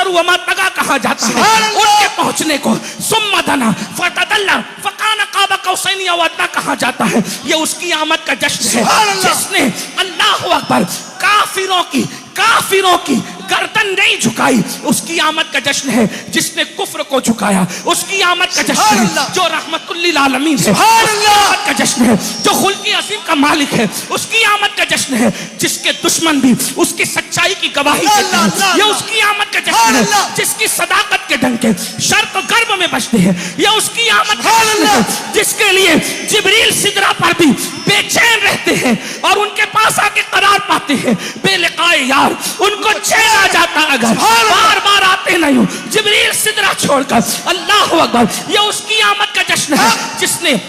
व मा तगा कहा जाता है। उनके पहुंचने को सुम्मा दना फतदल्ला फकान काबा कौसैनी अव अदना कहा जाता है। ये उसकी आमद का जश्न है जिसने अल्लाह अकबर काफिरों की गर्दन नहीं झुकाई, उसकी आमद का जश्न है। जिसने कुफ्र को झुकाया, उसकी आमद का जश्न है। जो रहमतुल्लिल आलमीन है, उसकी आमद का जश्न है। जो खुल्की अजीम का मालिक है, उसकी आमद का जश्न है। जिसके दुश्मन भी उसकी सच्चाई की गवाही देते हैं, यह उसकी आमद का जश्न है। जिसकी सदाकत के डंके शर्क गर्भ में बजते हैं, यह उसकी आमद का जश्न है। जिसके लिए जिब्रील सिदरा पर भी बेचैन रहते हैं और उनके पास आके करार पाते हैं बेलिकाए यार, उनको चैन आ जाता अगर बार बार आते नहीं हो जिब्रील सिदरा छोड़कर। अल्लाह अकबर। ये उसकी आमद का जश्न है जिसने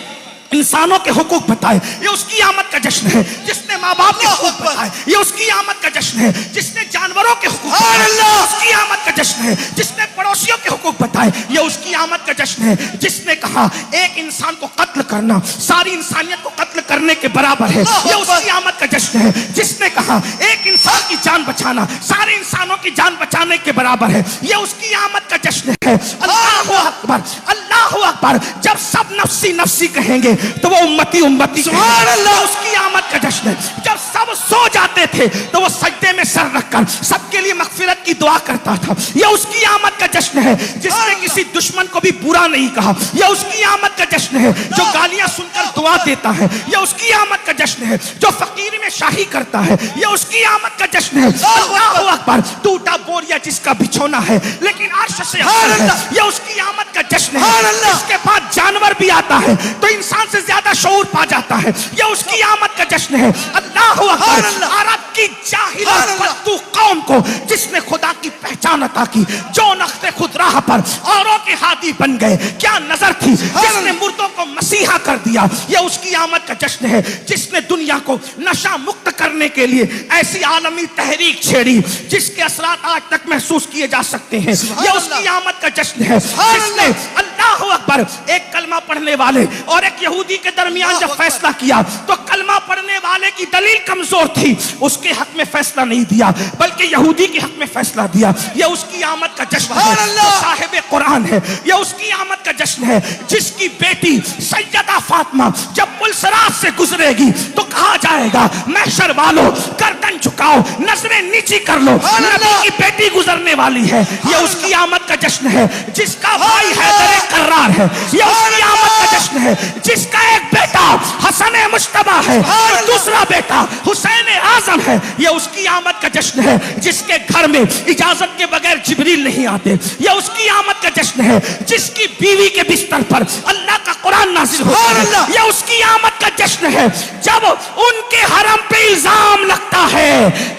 इंसानों के हुकूक बताए, ये उसकी आमद का जश्न है। जिसने माँ बाप के हुकूक बताए, ये उसकी आमद का जश्न है। जिसने जानवरों के हुकूक बताए, उसकी आमद का जश्न है। जिसने पड़ोसियों के हुकूक बताए, ये उसकी आमद का जश्न है। जिसने कहा एक इंसान को कत्ल करना सारी इंसानियत को कत्ल करने के बराबर है, ये उसकी आमद का जश्न है। जिसने कहा एक इंसान की जान बचाना सारे इंसानों की जान बचाने के बराबर है, ये उसकी आमद का जश्न है। अल्लाह अकबर, अल्लाह अकबर। जब सब नफ्सी नफ्सी कहेंगे तो वो उम्मती उम्मती उसकी आमद का जश्न है। जब सब सो जाते थे तो वो सजदे में सर रखकर सबके लिए मगफिरत की दुआ करता था, यह उसकी आमद का जश्न है। जिसने किसी दुश्मन को भी बुरा नहीं कहा, यह उसकी आमद का जश्न है। जो गालियां सुनकर दुआ देता है, यह उसकी आमद का जश्न है। जो फकीर में शाही करता है, यह उसकी आमद का जश्न है। अल्लाह अकबर। टूटा बोरिया जिसका बिछोना है लेकिन अर्श से अफजल है, यह उसकी आमद का जश्न है। इसके बाद जानवर भी आता है तो इंसान से ज्यादा शऊर पा जाता है, यह उसकी आमद का जश्न है। अल्लाह अकबर। अरब की जाहिल बद्दू कौम को जिसने खुदा की पहचान अता की, जो नख्ते खुद राह पर औरों के हादी बन गए, क्या नजर थी। जिसने मुर्दों को मसीहा कर दिया, यह उसकी आमद का जश्न है। जिसने दुनिया को नशा मुक्त करने के लिए ऐसी आलमी तहरीक छेड़ी जिसके असरात आज तक महसूस किए जा सकते हैं, यह उसकी आमद का जश्न है। जिसने अल्लाह अकबर एक कलमा पढ़ने वाले और एक यहूदी के दरमियान जब फैसला किया तो कलमा पढ़ने वाले की दलील कमजोर थी, उसके हक में फैसला नहीं दिया बल्कि यहूदी के हक में फैसला दिया, यह उसकी आमद का जश्न है। जो साहिब कुरान है, यह उसकी आमद का जश्न है। जिसकी बेटी सैयदा फातिमा जब पुलसरात से गुजरेगी तो कहा जाएगा महशर वालों गर्दन झुकाओ, नजरें नीची कर लो, नबी की बेटी गुजरने वाली है, यह उसकी आमद का जश्न है। जिसका भाई हैदर कर्रार है, यह उसकी आमद का जश्न है। जिसका एक बेटा हसन मुश्तबा है, दूसरा बेटा हुसैन आजम है। ये उसकी आमद का जश्न है जिसके घर में इजाजत के बगैर जिब्रील नहीं आते। ये उसकी आमद का जश्न है जिसकी बीवी के बिस्तर पर अल्लाह का कुरान नाजिल होता है। ये उसकी आमद का जश्न है जब उनके हरम पे इल्जाम लगता है।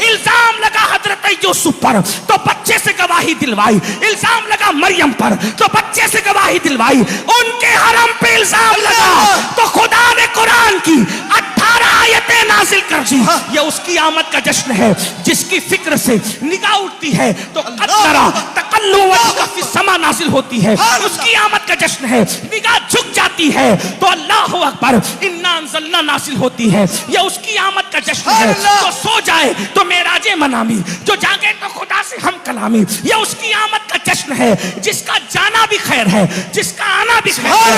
इल्जाम लगा हजरत यूसुफ पर तो बच्चे से गवाही दिलवाई, इल्जाम लगा मरियम पर तो बच्चे से गवाही दिलवाई, उनके हरम पे इल्जाम लगा तो खुदा ने कुरान की 18 आयतें नाजिल कर दी। ये उसकी आमद का जश्न है जिसकी फिक्र से निगाह उठती है तो कदरा तकल्लु वजह की समा नाजिल होती है। उसकी आमद का जश्न है, निगाह झुक जाती है तो अल्लाहु अकबर इन्ना अंज़लना नाजिल होती है। ये उसकी आमद का जश्न है। तो सो जाए तो मेराजे मनामी, जो जागे तो खुदा से हम कलामी। ये उसकी आमद का जश्न है जिसका जाना भी खैर है, जिसका आना भी खैर है।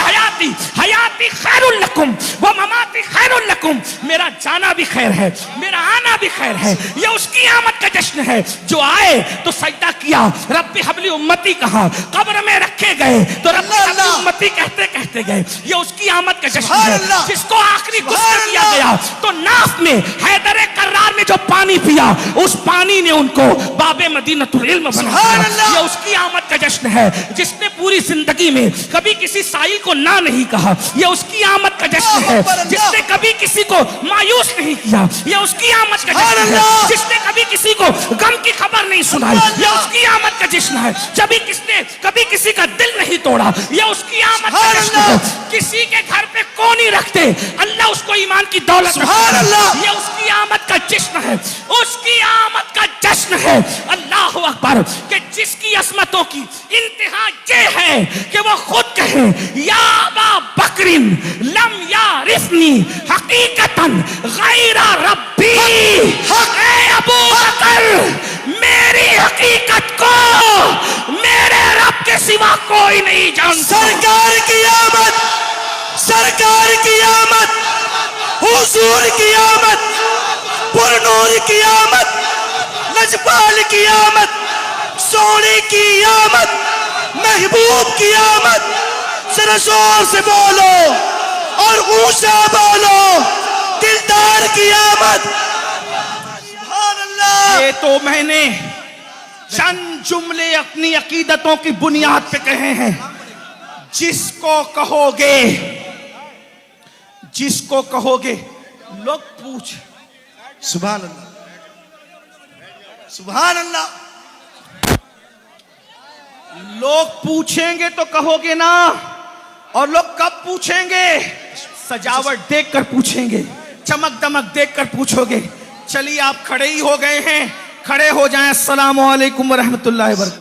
हयाती हयाती खैरुल लकुम व ममाती खैरुल लकुम, मेरा जाना भी खैर है, मेरा आना भी खैर है। ये उसकी आमद का जश्न है। जो आए तो सजदा किया, रब्बी हबली उम्मती कहा, कब्र में रखे गए तो रब्बी हबली उम्मती कहते कहते गए। ये उसकी आमद का जश्न है। जिसको आखिरी गुस्सा किया गया तो नाफ में हैदर कर्रार ने जो पानी पिया उस पानी ने उनको बाबे मदीनतुल इल्म बना दिया। ये उसकी आमद का जश्न है जिसने पूरी जिंदगी में कभी किसी साइल को ना नहीं कहा। ये उसकी आमद का जश्न है जिसने कभी किसी को मायूस नहीं किया। ये उसकी आमद का जश्न है जिसने कभी किसी को गम की खबर नहीं सुनाई। ये उसकी आमद का जश्न है जब किसने कभी किसी का दिल नहीं तोड़ा। ये उसकी आमद का जश्न है। किसी के घर पे कौन नहीं रखते, अल्लाह उसको ईमान की दौलत ये उसकी आमद का जश्न है। उसकी आमद का जश्न है। अल्लाह अकबर कि जिसकी असमतों की इंतहा ये है कि वो खुद कहे या अबा बकरिन लम यारिफनी हकीकतन गैरा रब्बी। ए अबू बकर, मेरी हकीकत को मेरे रब के सिवा कोई नहीं जानता। सरकार की आमद, सरकार की आमद, हुजूर की आमद, पुरनूर की आमद, लजपाल की आमद, सोने की आमद, महबूब की आमद। जरा जोर से बोलो और ऊंचा बोलो, दिलदार की आमद। सुभान अल्लाह। ये तो मैंने चंद जुमले अपनी अकीदतों की बुनियाद पे कहे हैं। जिसको कहोगे, जिसको कहोगे लोग पूछ। सुभान अल्लाह, सुभान अल्लाह। लोग पूछेंगे तो कहोगे ना, और लोग कब पूछेंगे? सजावट देखकर पूछेंगे, चमक दमक देखकर पूछोगे। चलिए आप खड़े ही हो गए हैं, खड़े हो जाएं। अस्सलामु अलैकुम व रहमतुल्लाहि व बरकातहू।